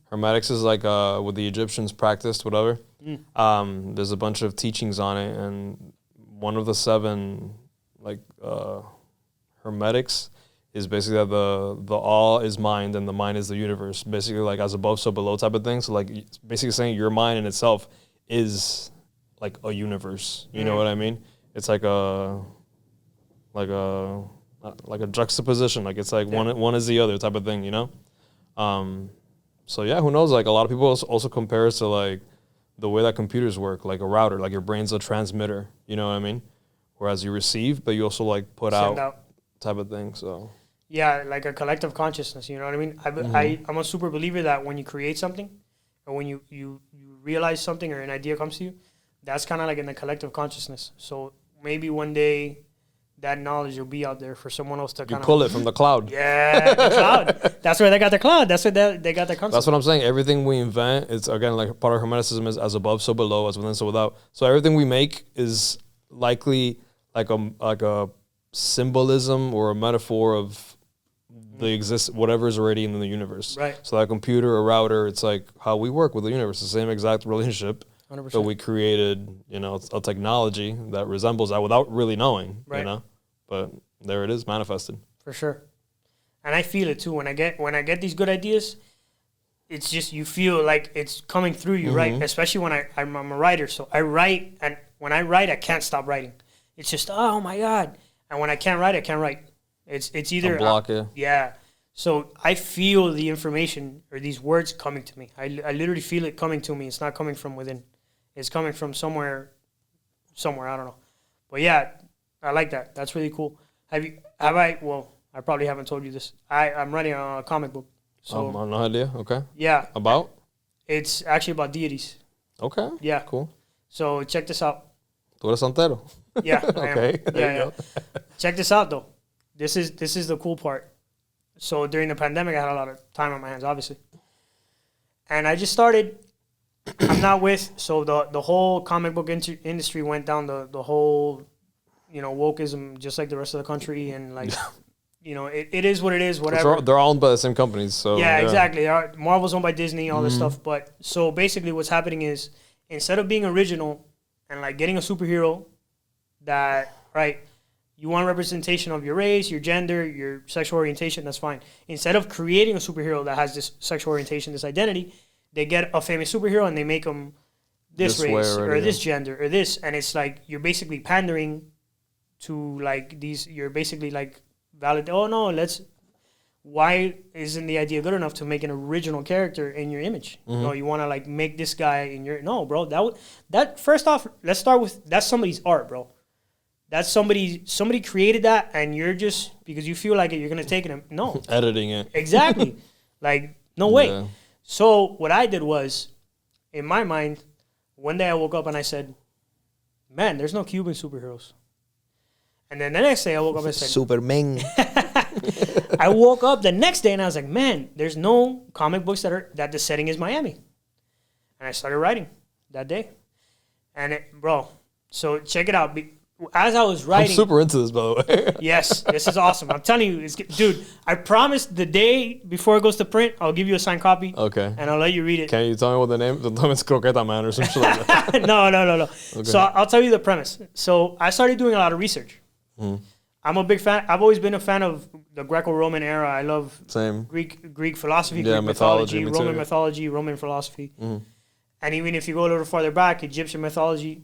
Hermetics is like what the Egyptians practiced, whatever. There's a bunch of teachings on it, and one of the 7 like Hermetics is basically that the all is mind and the mind is the universe. Basically, like as above, so below type of thing. So like it's basically saying your mind in itself is like a universe. You know what I mean? It's like a juxtaposition. Like it's like one is the other type of thing. You know. So yeah, who knows? Like a lot of people also compare it to like the way that computers work, like a router. Like your brain's a transmitter. You know what I mean? Whereas you receive, but you also like put out type of thing. So yeah, like a collective consciousness. You know what I mean? I'm a super believer that when you create something, or when you realize something or an idea comes to you, that's kind of like in the collective consciousness. So maybe one day that knowledge will be out there for someone else to kind of pull it from the cloud. Yeah, the cloud. That's where they got the cloud. That's where they got the concept. That's what I'm saying. Everything we invent, it's again like part of Hermeticism is as above, so below, as within, so without. So everything we make is likely like a symbolism or a metaphor of the whatever is already in the universe. Right. So that computer, a router, it's like how we work with the universe, the same exact relationship. 100%. But we created, a technology that resembles that without really knowing, But there it is, manifested. For sure. And I feel it too. When I get these good ideas, it's just you feel like it's coming through you, right? Especially when I'm a writer. So I write, and when I write, I can't stop writing. It's just, oh my God. And when I can't write, I can't write. It's either... A block, yeah. So I feel the information or these words coming to me. I literally feel it coming to me. It's not coming from within. It's coming from somewhere, I don't know. But yeah, I like that. That's really cool. Well, I probably haven't told you this. I'm writing a comic book. So no idea. Okay. Yeah. About? It's actually about deities. Okay. Yeah. Cool. So check this out. Tú eres santero? Yeah. Okay. Yeah. Check this out though. This is the cool part. So during the pandemic, I had a lot of time on my hands, obviously. And I just started... I'm not with... So the whole comic book industry went down the whole, wokeism, just like the rest of the country. And, like, it is what it is, whatever. They're all owned by the same companies, so... Yeah, exactly. Marvel's owned by Disney, all this stuff. But, so basically what's happening is, instead of being original and, like, getting a superhero that, right... You want representation of your race, your gender, your sexual orientation, that's fine. Instead of creating a superhero that has this sexual orientation, this identity, they get a famous superhero and they make them this race or this gender or this. And it's like you're basically pandering to like these, you're basically like why isn't the idea good enough to make an original character in your image? You want to like make this guy in your, no, bro. That first off, let's start with, that's somebody's art, bro. That's somebody created that, and you're just, because you feel like it, you're going to take it. No. Editing it. Exactly. Like, no way. Yeah. So what I did was, in my mind, one day I woke up and I said, man, there's no Cuban superheroes. And then the next day I woke up and said... Superman. I woke up the next day and I was like, man, there's no comic books that the setting is Miami. And I started writing that day. And bro, so check it out. As I was writing... I'm super into this, by the way. Yes, this is awesome. I'm telling you, dude, I promise the day before it goes to print, I'll give you a signed copy. Okay. And I'll let you read it. Can you tell me what the name? Don't tell me it's Croqueta Man or some shit like that. No. Okay. So I'll tell you the premise. So I started doing a lot of research. I'm a big fan. I've always been a fan of the Greco-Roman era. I love Greek philosophy, Greek mythology, Roman mythology, Roman philosophy. And even if you go a little farther back, Egyptian mythology.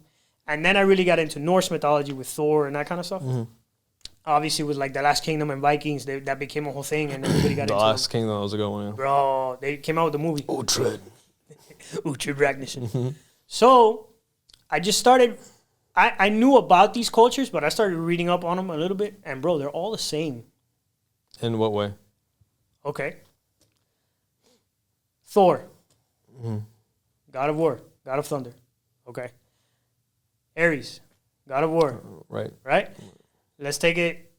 And then I really got into Norse mythology with Thor and that kind of stuff. Obviously, with like the Last Kingdom and Vikings, that became a whole thing, and everybody got into it. The Last Kingdom was a good one, yeah. Bro, they came out with the movie. Uhtred Ragnarsson. So I just started... I knew about these cultures, but I started reading up on them a little bit. And, bro, they're all the same. In what way? Okay. Thor. God of War. God of Thunder. Okay. Ares. God of War. Right? Let's take it.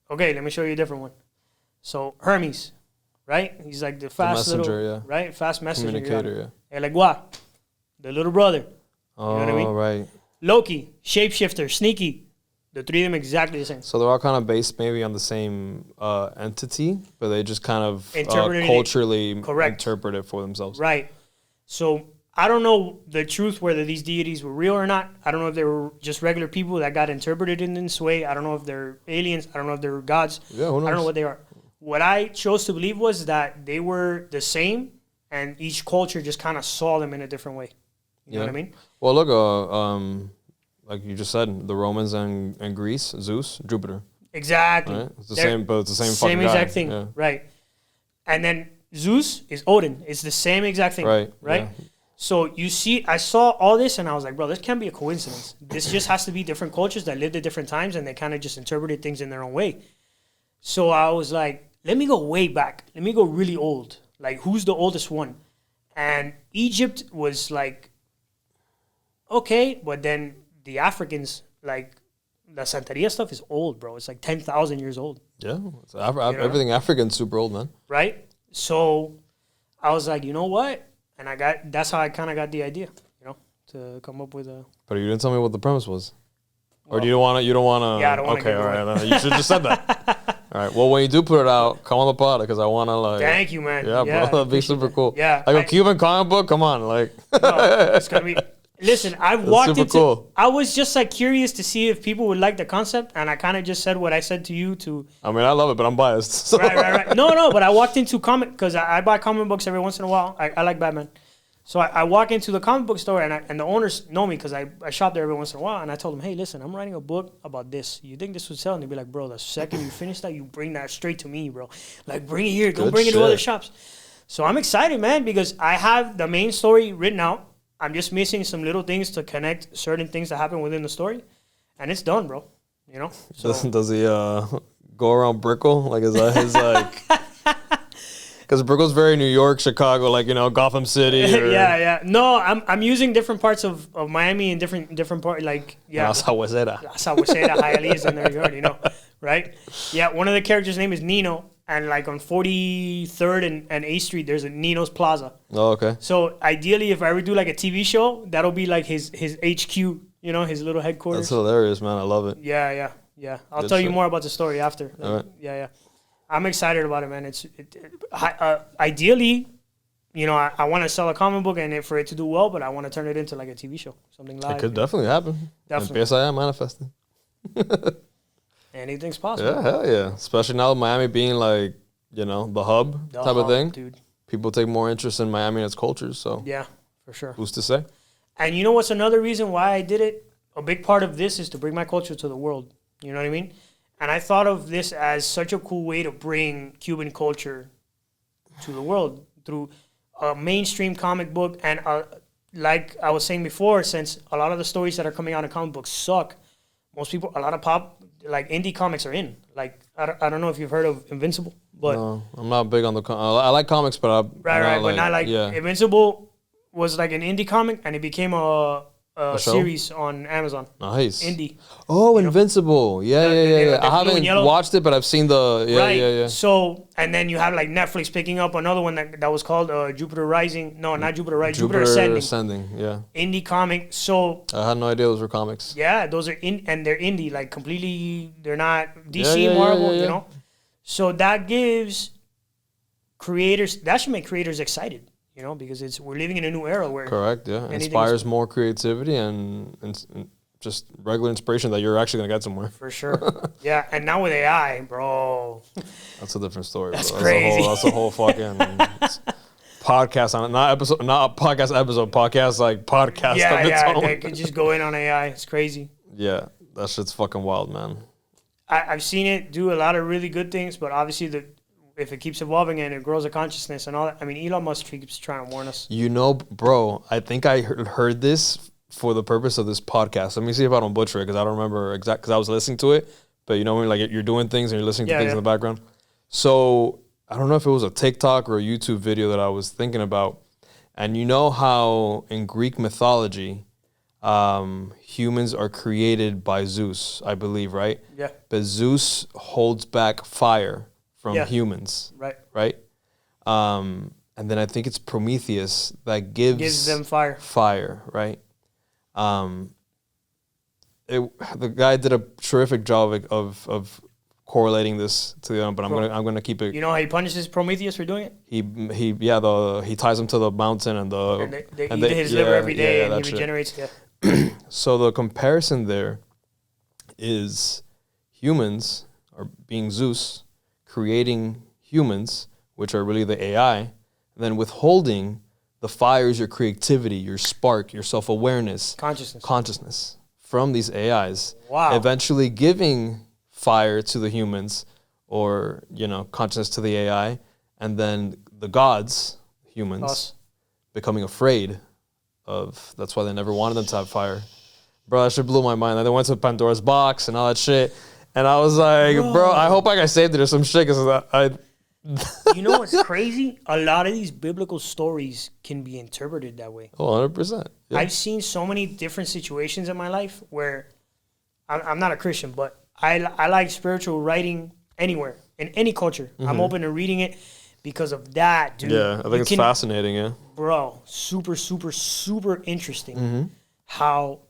Okay, let me show you a different one. So, Hermes. Right? He's like the fast messenger, right? Fast messenger. Communicator, yeah. El Egua. The little brother. Oh, you know what I mean? Right. Loki, shapeshifter, sneaky. The three of them exactly the same. So they're all kind of based maybe on the same entity, but they just kind of culturally culturally interpret it for themselves. Right. So I don't know the truth whether these deities were real or not. I don't know if they were just regular people that got interpreted in this way. I don't know if they're aliens. I don't know if they're gods. Yeah, who knows? I don't know what they are. What I chose to believe was that they were the same, and each culture just kind of saw them in a different way. You know what I mean? Well, look, like you just said, the Romans and Greece, Zeus, Jupiter. Exactly. Right? It's the same, but it's the same fucking exact guy. thing, Yeah. right? And then Zeus is Odin. It's the same exact thing, right? Yeah. So you see, I saw all this and I was like, bro, this can't be a coincidence. This just has to be different cultures that lived at different times and they kind of just interpreted things in their own way. So I was like, let me go way back. Let me go really old. Like, who's the oldest one? And Egypt was like, okay, but then the Africans, like, the Santeria stuff is old, bro. It's like 10,000 years old. Yeah. Everything African's super old, man. Right? So I was like, you know what? And that's how I kind of got the idea, to come up with a... But you didn't tell me what the premise was. Or do you don't want to... Yeah, I don't want to. Okay, all right. You should have just said that. All right. Well, when you do put it out, come on the pod because I want to, like... Thank you, man. Yeah, bro. That'd be super cool. Yeah. Like a Cuban comic book? Come on, like... No, it's going to be... Listen, I walked into... Cool. I was just, like, curious to see if people would like the concept, and I kind of just said what I said to you to... I mean, I love it, but I'm biased. So. Right. No, but I walked into comic... Because I buy comic books every once in a while. I like Batman. So I walk into the comic book store, and the owners know me because I shop there every once in a while, and I told them, hey, listen, I'm writing a book about this. You think this would sell? And they'd be like, bro, the second you finish that, you bring that straight to me, bro. Like, bring it here. Don't bring it to other shops. So I'm excited, man, because I have the main story written out. I'm just missing some little things to connect certain things that happen within the story, and it's done, bro. So Does he go around Brickell? Like, is that his, like... Because Brickell's very New York, Chicago, like, Gotham City. Or... yeah. No, I'm using different parts of Miami and different parts, like, yeah. La Sabuesera, Hialeah's in there, you already know, right? Yeah, one of the characters' name is Nino, and, like, on 43rd and 8th Street, there's a Nino's Plaza. Oh, okay. So, ideally, if I ever do, like, a TV show, that'll be, like, his HQ, his little headquarters. That's hilarious, man. I love it. Yeah. I'll tell you more about the story after. All right. Yeah. I'm excited about it, man. Ideally, I want to sell a comic book and for it to do well, but I want to turn it into like a TV show, something live. It could definitely happen. Definitely. Yes, I am manifesting. Anything's possible. Yeah, hell yeah. Especially now with Miami being like, the hub type of thing. Dude. People take more interest in Miami and its cultures, so. Yeah, for sure. Who's to say? And you know what's another reason why I did it? A big part of this is to bring my culture to the world. You know what I mean? And I thought of this as such a cool way to bring Cuban culture to the world through a mainstream comic book. And like I was saying before, since a lot of the stories that are coming out in comic books suck, most people, a lot of like indie comics are in. Like, I don't know if you've heard of Invincible, but... No, I'm not big on the... I like comics, but but not like... Yeah. Invincible was like an indie comic, and it became a series on Amazon. Nice. Indie. Oh, Invincible. Yeah. I haven't watched it, but I've seen the... Yeah. So, and then you have like Netflix picking up another one that was called Jupiter Rising. No, not Jupiter Rising. Jupiter Ascending. Yeah. Indie comic. So... I had no idea those were comics. Yeah, those are and they're indie, like completely... They're not DC, Marvel, So that gives creators... That should make creators excited. Because we're living in a new era where... Correct, yeah. Inspires more creativity and just regular inspiration that you're actually going to get somewhere. For sure. Yeah, and now with AI, bro... That's a different story, That's bro. crazy. That's a whole fucking... podcast on it. Not a podcast episode, podcast Yeah, of its own. they could just go in on AI. It's crazy. Yeah, that shit's fucking wild, man. I've seen it do a lot of really good things, but obviously if it keeps evolving and it grows a consciousness and all that, I mean, Elon Musk keeps trying to warn us. Bro, I think I heard this for the purpose of this podcast. Let me see if I don't butcher it because I don't remember because I was listening to it. But when like you're doing things and you're listening to things in the background. So I don't know if it was a TikTok or a YouTube video that I was thinking about. And you know how in Greek mythology, humans are created by Zeus, I believe, right? Yeah. But Zeus holds back fire from humans. Right? And then I think it's Prometheus that gives them fire. Fire, right? The guy did a terrific job of correlating this to the but I'm gonna keep it. You know how he punishes Prometheus for doing it? He ties him to the mountain and they eat his liver every day and he regenerates. Yeah. So the comparison there is humans are being Zeus creating humans, which are really the AI, then withholding the fires, your creativity, your spark, your self-awareness, consciousness from these AIs. Wow. Eventually giving fire to the humans, or consciousness to the AI, and then the gods, humans, becoming afraid of. That's why they never wanted them to have fire. Bro, that shit blew my mind. They went to Pandora's box and all that shit, and I was like, bro, I hope I got saved it or some shit, because I. You know what's crazy? A lot of these biblical stories can be interpreted that way. Oh, 100%. Yeah. I've seen so many different situations in my life where I'm not a Christian, but I like spiritual writing anywhere, in any culture. Mm-hmm. I'm open to reading it because of that, dude. Yeah, I think it's fascinating, yeah. Bro, super, super, super interesting how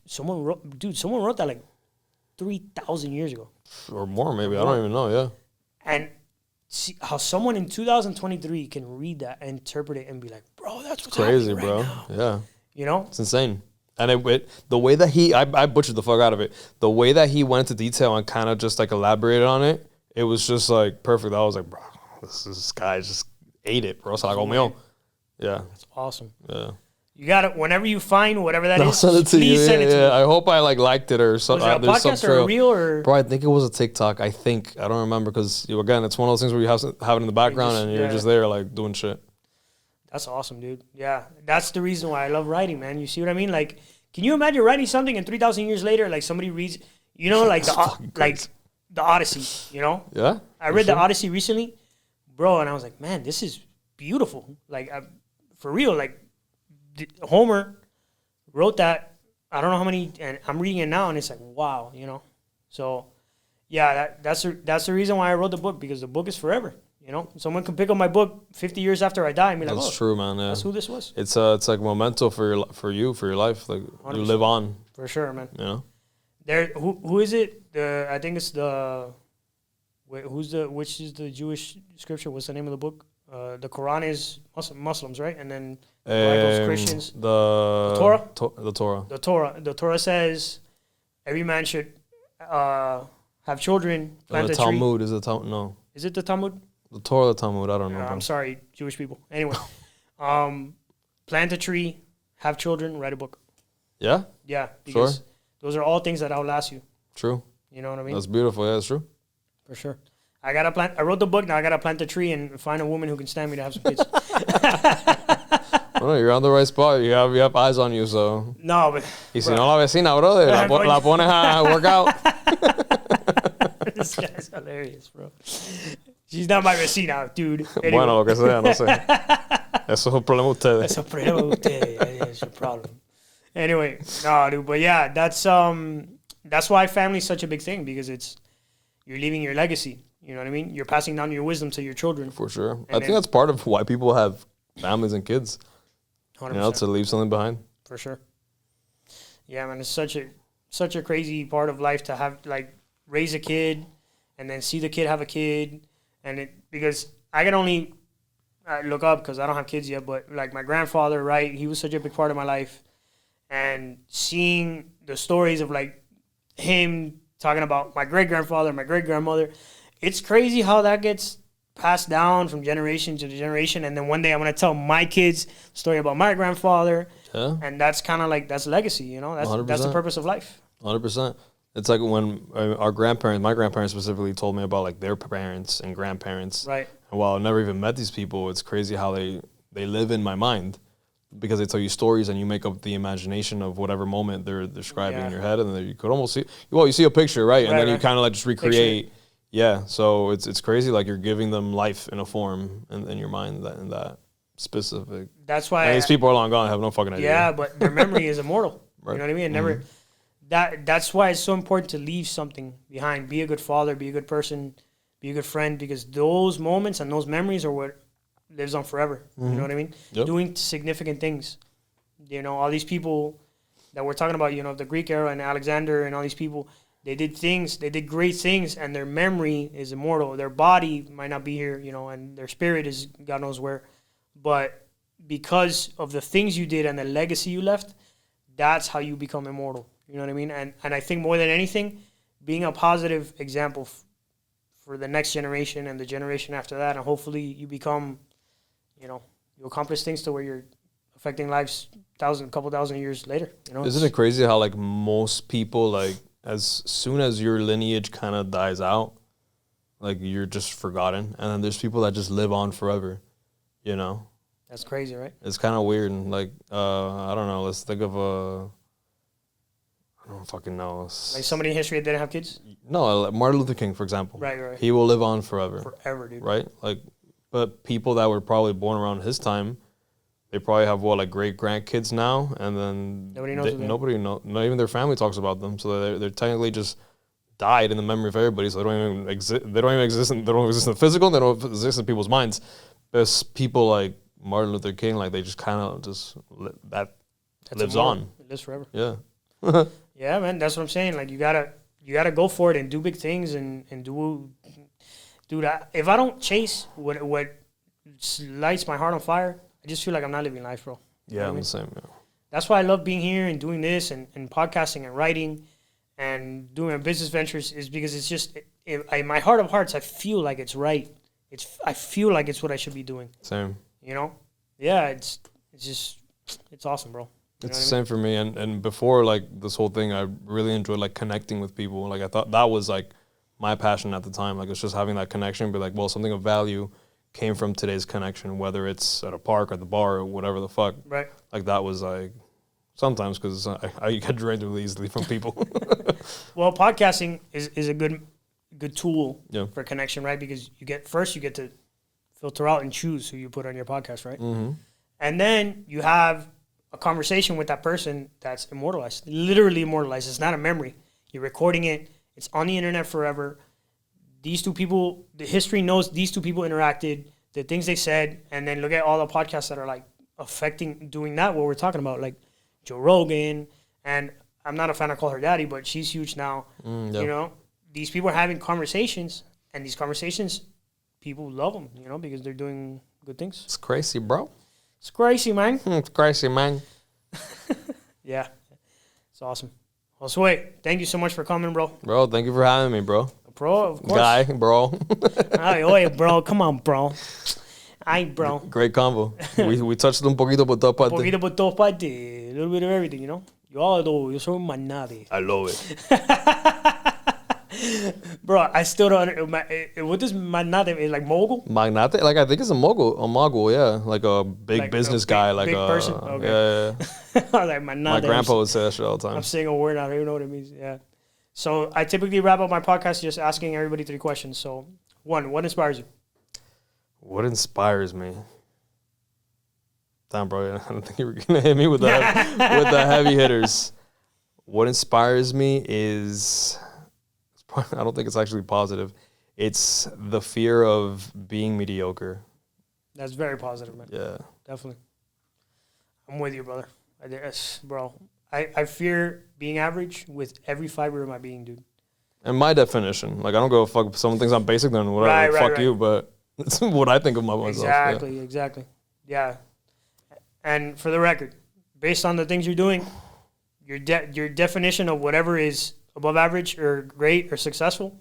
someone wrote that like 3,000 years ago. Or more, maybe. I don't even know, yeah. And see how someone in 2023 can read that and interpret it and be like, bro, that's what's crazy, right bro. Now. Yeah. You know? It's insane. And the way that I butchered the fuck out of it. The way that he went into detail and kind of just like elaborated on it, it was just like perfect. I was like, bro, this guy just ate it, bro. So I go, mío. Yeah. That's awesome. Yeah. You got it. Whenever you find whatever that is, send it to please you. send it to me. I hope I liked it or something. Was it a podcast or a reel or? Bro, I think it was a TikTok. I don't remember, because again, it's one of those things where you have it in the background and you're just there like doing shit. That's awesome, dude. Yeah, that's the reason why I love writing, man. You see what I mean? Like, can you imagine writing something and 3,000 years later, like somebody reads, like the Odyssey, Yeah. I read the Odyssey recently, bro, and I was like, man, this is beautiful. Like, for real, like Homer wrote that. I don't know how many, and I'm reading it now, and it's like, wow, So, yeah, that's the reason why I wrote the book, because the book is forever. Someone can pick up my book 50 years after I die and be like, that's true, man. Yeah. That's who this was. It's like memento for your life. Like 100%. You live on. For sure, man. There, who is it? I think it's which is the Jewish scripture? What's the name of the book? The Quran is Muslims, right? And then the Bible's Christians. The Torah? The Torah. The Torah says every man should have children, plant a Talmud tree. Is the Talmud? No. Is it the Talmud? The Torah, the Talmud, I don't know. I'm sorry, Jewish people. Anyway, plant a tree, have children, write a book. Yeah? Yeah, because those are all things that outlast you. True. You know what I mean? That's beautiful. Yeah, that's true. For sure. I wrote the book, now I got to plant a tree and find a woman who can stand me to have some kids. Well, you're on the right spot. You have eyes on you, so. No, but. Y si no la vecina, brother, la pones a work out. This guy's hilarious, bro. She's not my vecina, dude. Anyway. Bueno, lo que sea, no sé. Eso es un problema de ustedes. Eso es un problema de ustedes. It's your problem. Anyway, no, dude, but yeah, that's why family is such a big thing, because you're leaving your legacy. You know what I mean? You're passing down your wisdom to your children. For sure. I think that's part of why people have families and kids. 100%. To leave something behind. For sure. Yeah, man, it's such a crazy part of life to have, like, raise a kid and then see the kid have a kid, because I can only look up because I don't have kids yet, but like my grandfather, right? He was such a big part of my life, and seeing the stories of like him talking about my great grandfather, my great grandmother, it's crazy how that gets passed down from generation to generation, and then one day I'm gonna tell my kids the story about my grandfather, and that's kind of like that's legacy, That's the purpose of life. 100%. It's like when my grandparents specifically told me about like their parents and grandparents. Right. And while I've never even met these people, it's crazy how they live in my mind, because they tell you stories and you make up the imagination of whatever moment they're describing in your head, and then you could almost see. Well, you see a picture, right? And then you kind of like just recreate. Picture. Yeah. So it's crazy. Like you're giving them life in a form in your mind in that specific. That's why. And these people are long gone. I have no fucking idea. Yeah, but their memory is immortal. Right. You know what I mean? It never. That's why it's so important to leave something behind. Be a good father, be a good person, be a good friend, because those moments and those memories are what lives on forever. Mm-hmm. You know what I mean? Yep. Doing significant things. All these people that we're talking about, the Greek era and Alexander and all these people, They did things. They did great things, and their memory is immortal. Their body might not be here, and their spirit is God knows where. But because of the things you did and the legacy you left, that's how you become immortal. You know what I mean? And I think more than anything, being a positive example for the next generation and the generation after that, and hopefully you become, you accomplish things to where you're affecting lives a couple thousand years later. Isn't it crazy how like most people, like as soon as your lineage kind of dies out, like you're just forgotten, and then there's people that just live on forever. That's crazy, right? It's kind of weird. And like I don't know. Let's think of I don't fucking know. Like somebody in history that didn't have kids? No, Martin Luther King, for example. Right. He will live on forever. Forever, dude. Right? Like, but people that were probably born around his time, they probably have like great grandkids now, and then nobody knows. Not even their family talks about them. So they're technically just died in the memory of everybody. So they don't even exist. They don't even exist. They don't exist in the physical. They don't exist in people's minds. There's people like Martin Luther King, like they just kind of that lives on. It lives forever. Yeah. Yeah, man. That's what I'm saying. Like you gotta go for it and do big things and do that. If I don't chase what lights my heart on fire, I just feel like I'm not living life, bro. Yeah, I'm the same. Yeah. That's why I love being here and doing this and podcasting and writing and doing my business ventures, is because it's just in my heart of hearts, I feel like it's right. I feel like it's what I should be doing. Same. Yeah, it's awesome, bro. It's the same for me. And before like this whole thing, I really enjoyed like connecting with people. Like I thought that was like my passion at the time. Like it's just having that connection, but like, well, something of value came from today's connection, whether it's at a park or at the bar or whatever the fuck. Right. Like that was like sometimes because I get drained really easily from people. Well, podcasting is a good tool for connection, right? Because you get to filter out and choose who you put on your podcast, right? Mm-hmm. And then you have a conversation with that person that's immortalized, literally immortalized. It's not a memory. You're recording it. It's on the internet forever. These two people, the history knows these two people interacted, the things they said, and then look at all the podcasts that are like doing that, what we're talking about, like Joe Rogan. And I'm not a fan of Call Her Daddy, but she's huge now. These people are having conversations, and these conversations, people love them, because they're doing good things. It's crazy, bro. It's crazy, man. It's crazy, man. Yeah. It's awesome. Josue, thank you so much for coming, bro. Bro, thank you for having me, bro. Bro, of course. Guy, bro. Ay, bro. Come on, bro. Ay, bro. Great combo. we touched un poquito por todas partes. Un poquito por todas partes. A little bit of everything, You all know. Yo soy un magnate. I love it. Bro, I still don't. What does magnate mean? Like mogul? Magnate? Like I think it's a mogul, yeah. Like a big business guy, like big a person. Okay. Yeah. Like magnate. My grandpa would say that shit all the time. I'm saying a word, I don't even know what it means. Yeah. So I typically wrap up my podcast just asking everybody 3 questions. So 1, what inspires you? What inspires me? Damn, bro, I don't think you were gonna hit me with the heavy hitters. What inspires me is, I don't think it's actually positive. It's the fear of being mediocre. That's very positive, man. Yeah. Definitely. I'm with you, brother. Bro, I fear being average with every fiber of my being, dude. And my definition. Like, I don't go fuck if someone thinks I'm basic, then whatever. Fuck you, but it's what I think of myself. Exactly. Yeah. And for the record, based on the things you're doing, your definition of whatever is above average or great or successful,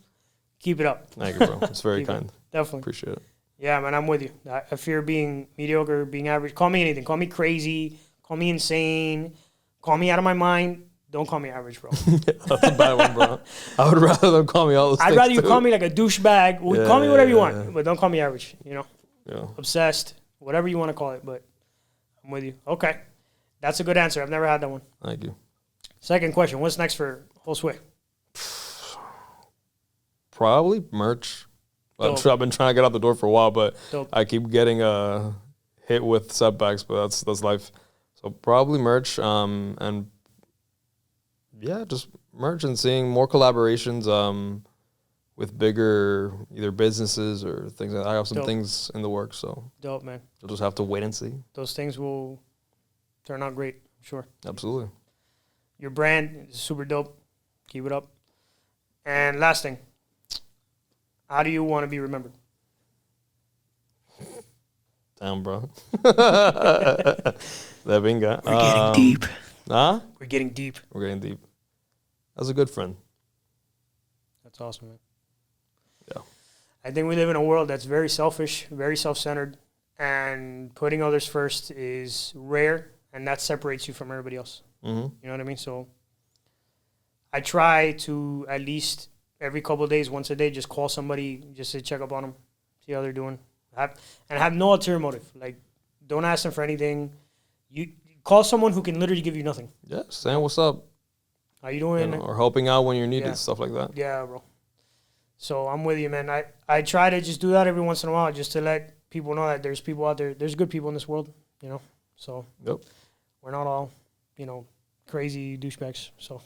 keep it up. Thank you, bro. It's very kind. Definitely. Appreciate it. Yeah, man, I'm with you. I fear being mediocre, being average. Call me anything. Call me crazy. Call me insane. Call me out of my mind. Don't call me average, bro. That's a bad one, bro. I would rather them call me all those things. I'd rather you call me like a douchebag. Call me whatever you want, but don't call me average, Yeah. Obsessed, whatever you want to call it, but I'm with you. Okay. That's a good answer. I've never had that one. Thank you. Second question. What's next for Josue? Probably merch. I've been trying to get out the door for a while, but I keep getting hit with setbacks, but that's life. So probably merch, and yeah, just merch and seeing more collaborations with bigger either businesses or things. I have some things in the works, so dope, man. You'll just have to wait and see. Those things will turn out great, sure. Absolutely. Your brand is super dope. Keep it up. And last thing, how do you want to be remembered? Damn, bro. La venga. We're getting deep. Huh? We're getting deep. We're getting deep. As a good friend. That's awesome, man. Yeah. I think we live in a world that's very selfish, very self-centered, and putting others first is rare, and that separates you from everybody else. Mm-hmm. You know what I mean? So I try to at least every couple of days, once a day, just call somebody just to check up on them, see how they're doing. Have no ulterior motive. Like, don't ask them for anything. You call someone who can literally give you nothing. Yeah, saying what's up. How you doing? Or helping out when you're needed, stuff like that. Yeah, bro. So I'm with you, man. I try to just do that every once in a while just to let people know that there's people out there. There's good people in this world, you know. So we're not all, crazy douchebags. So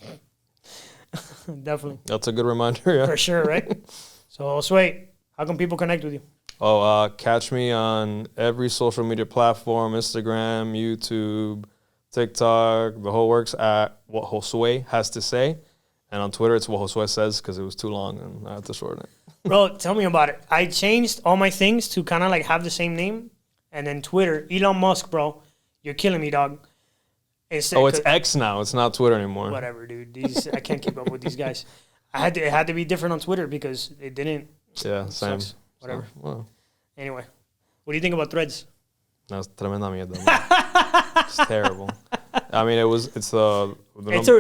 definitely. That's a good reminder, yeah. For sure, right? So, Sway, how can people connect with you? Catch me on every social media platform, Instagram, YouTube, TikTok, the whole works at What Josue Has To Say. And on Twitter, it's What Josue Says because it was too long and I had to shorten it. Bro, tell me about it. I changed all my things to kind of like have the same name. And then Twitter, Elon Musk, bro, you're killing me, dog. It's X now. It's not Twitter anymore. Whatever, dude. I can't keep up with these guys. It had to be different on Twitter because it didn't. Yeah, same. Sucks. Whatever. So, well. Anyway, what do you think about Threads? That's tremenda mierda. It's terrible. I mean, it's a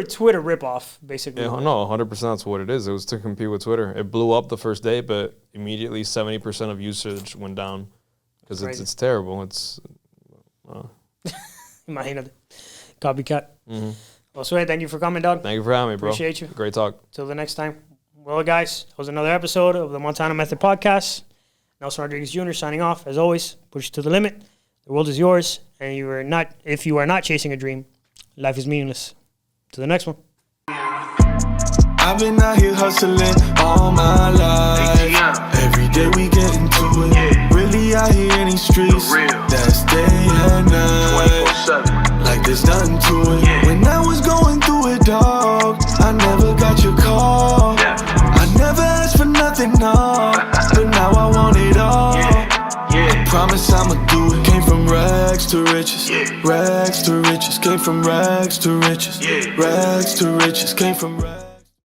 Twitter ripoff, basically. Yeah, no, 100% that's what it is. It was to compete with Twitter. It blew up the first day, but immediately 70% of usage went down because it's terrible. It's Imagínate. Copycat. Mm-hmm. Well, Sway, thank you for coming, dog. Thank you for having me, bro. Appreciate you. Great talk. Till the next time. Well, guys, that was another episode of the Montana Method Podcast. Nelson Rodriguez Jr. signing off. As always, push it to the limit. The world is yours, and if you are not chasing a dream, life is meaningless. To the next one. I've been out here hustling all my life. Every day we get into it. Really out here in these streets. That's day and night. Like there's nothing to it. When I was going through it, dog, I never got your call. I never asked for nothing, no. But now I want it all. I promise I'ma do it. Came from rags to riches. Rags to riches. Came from rags to riches. Rags to riches. Came from rags.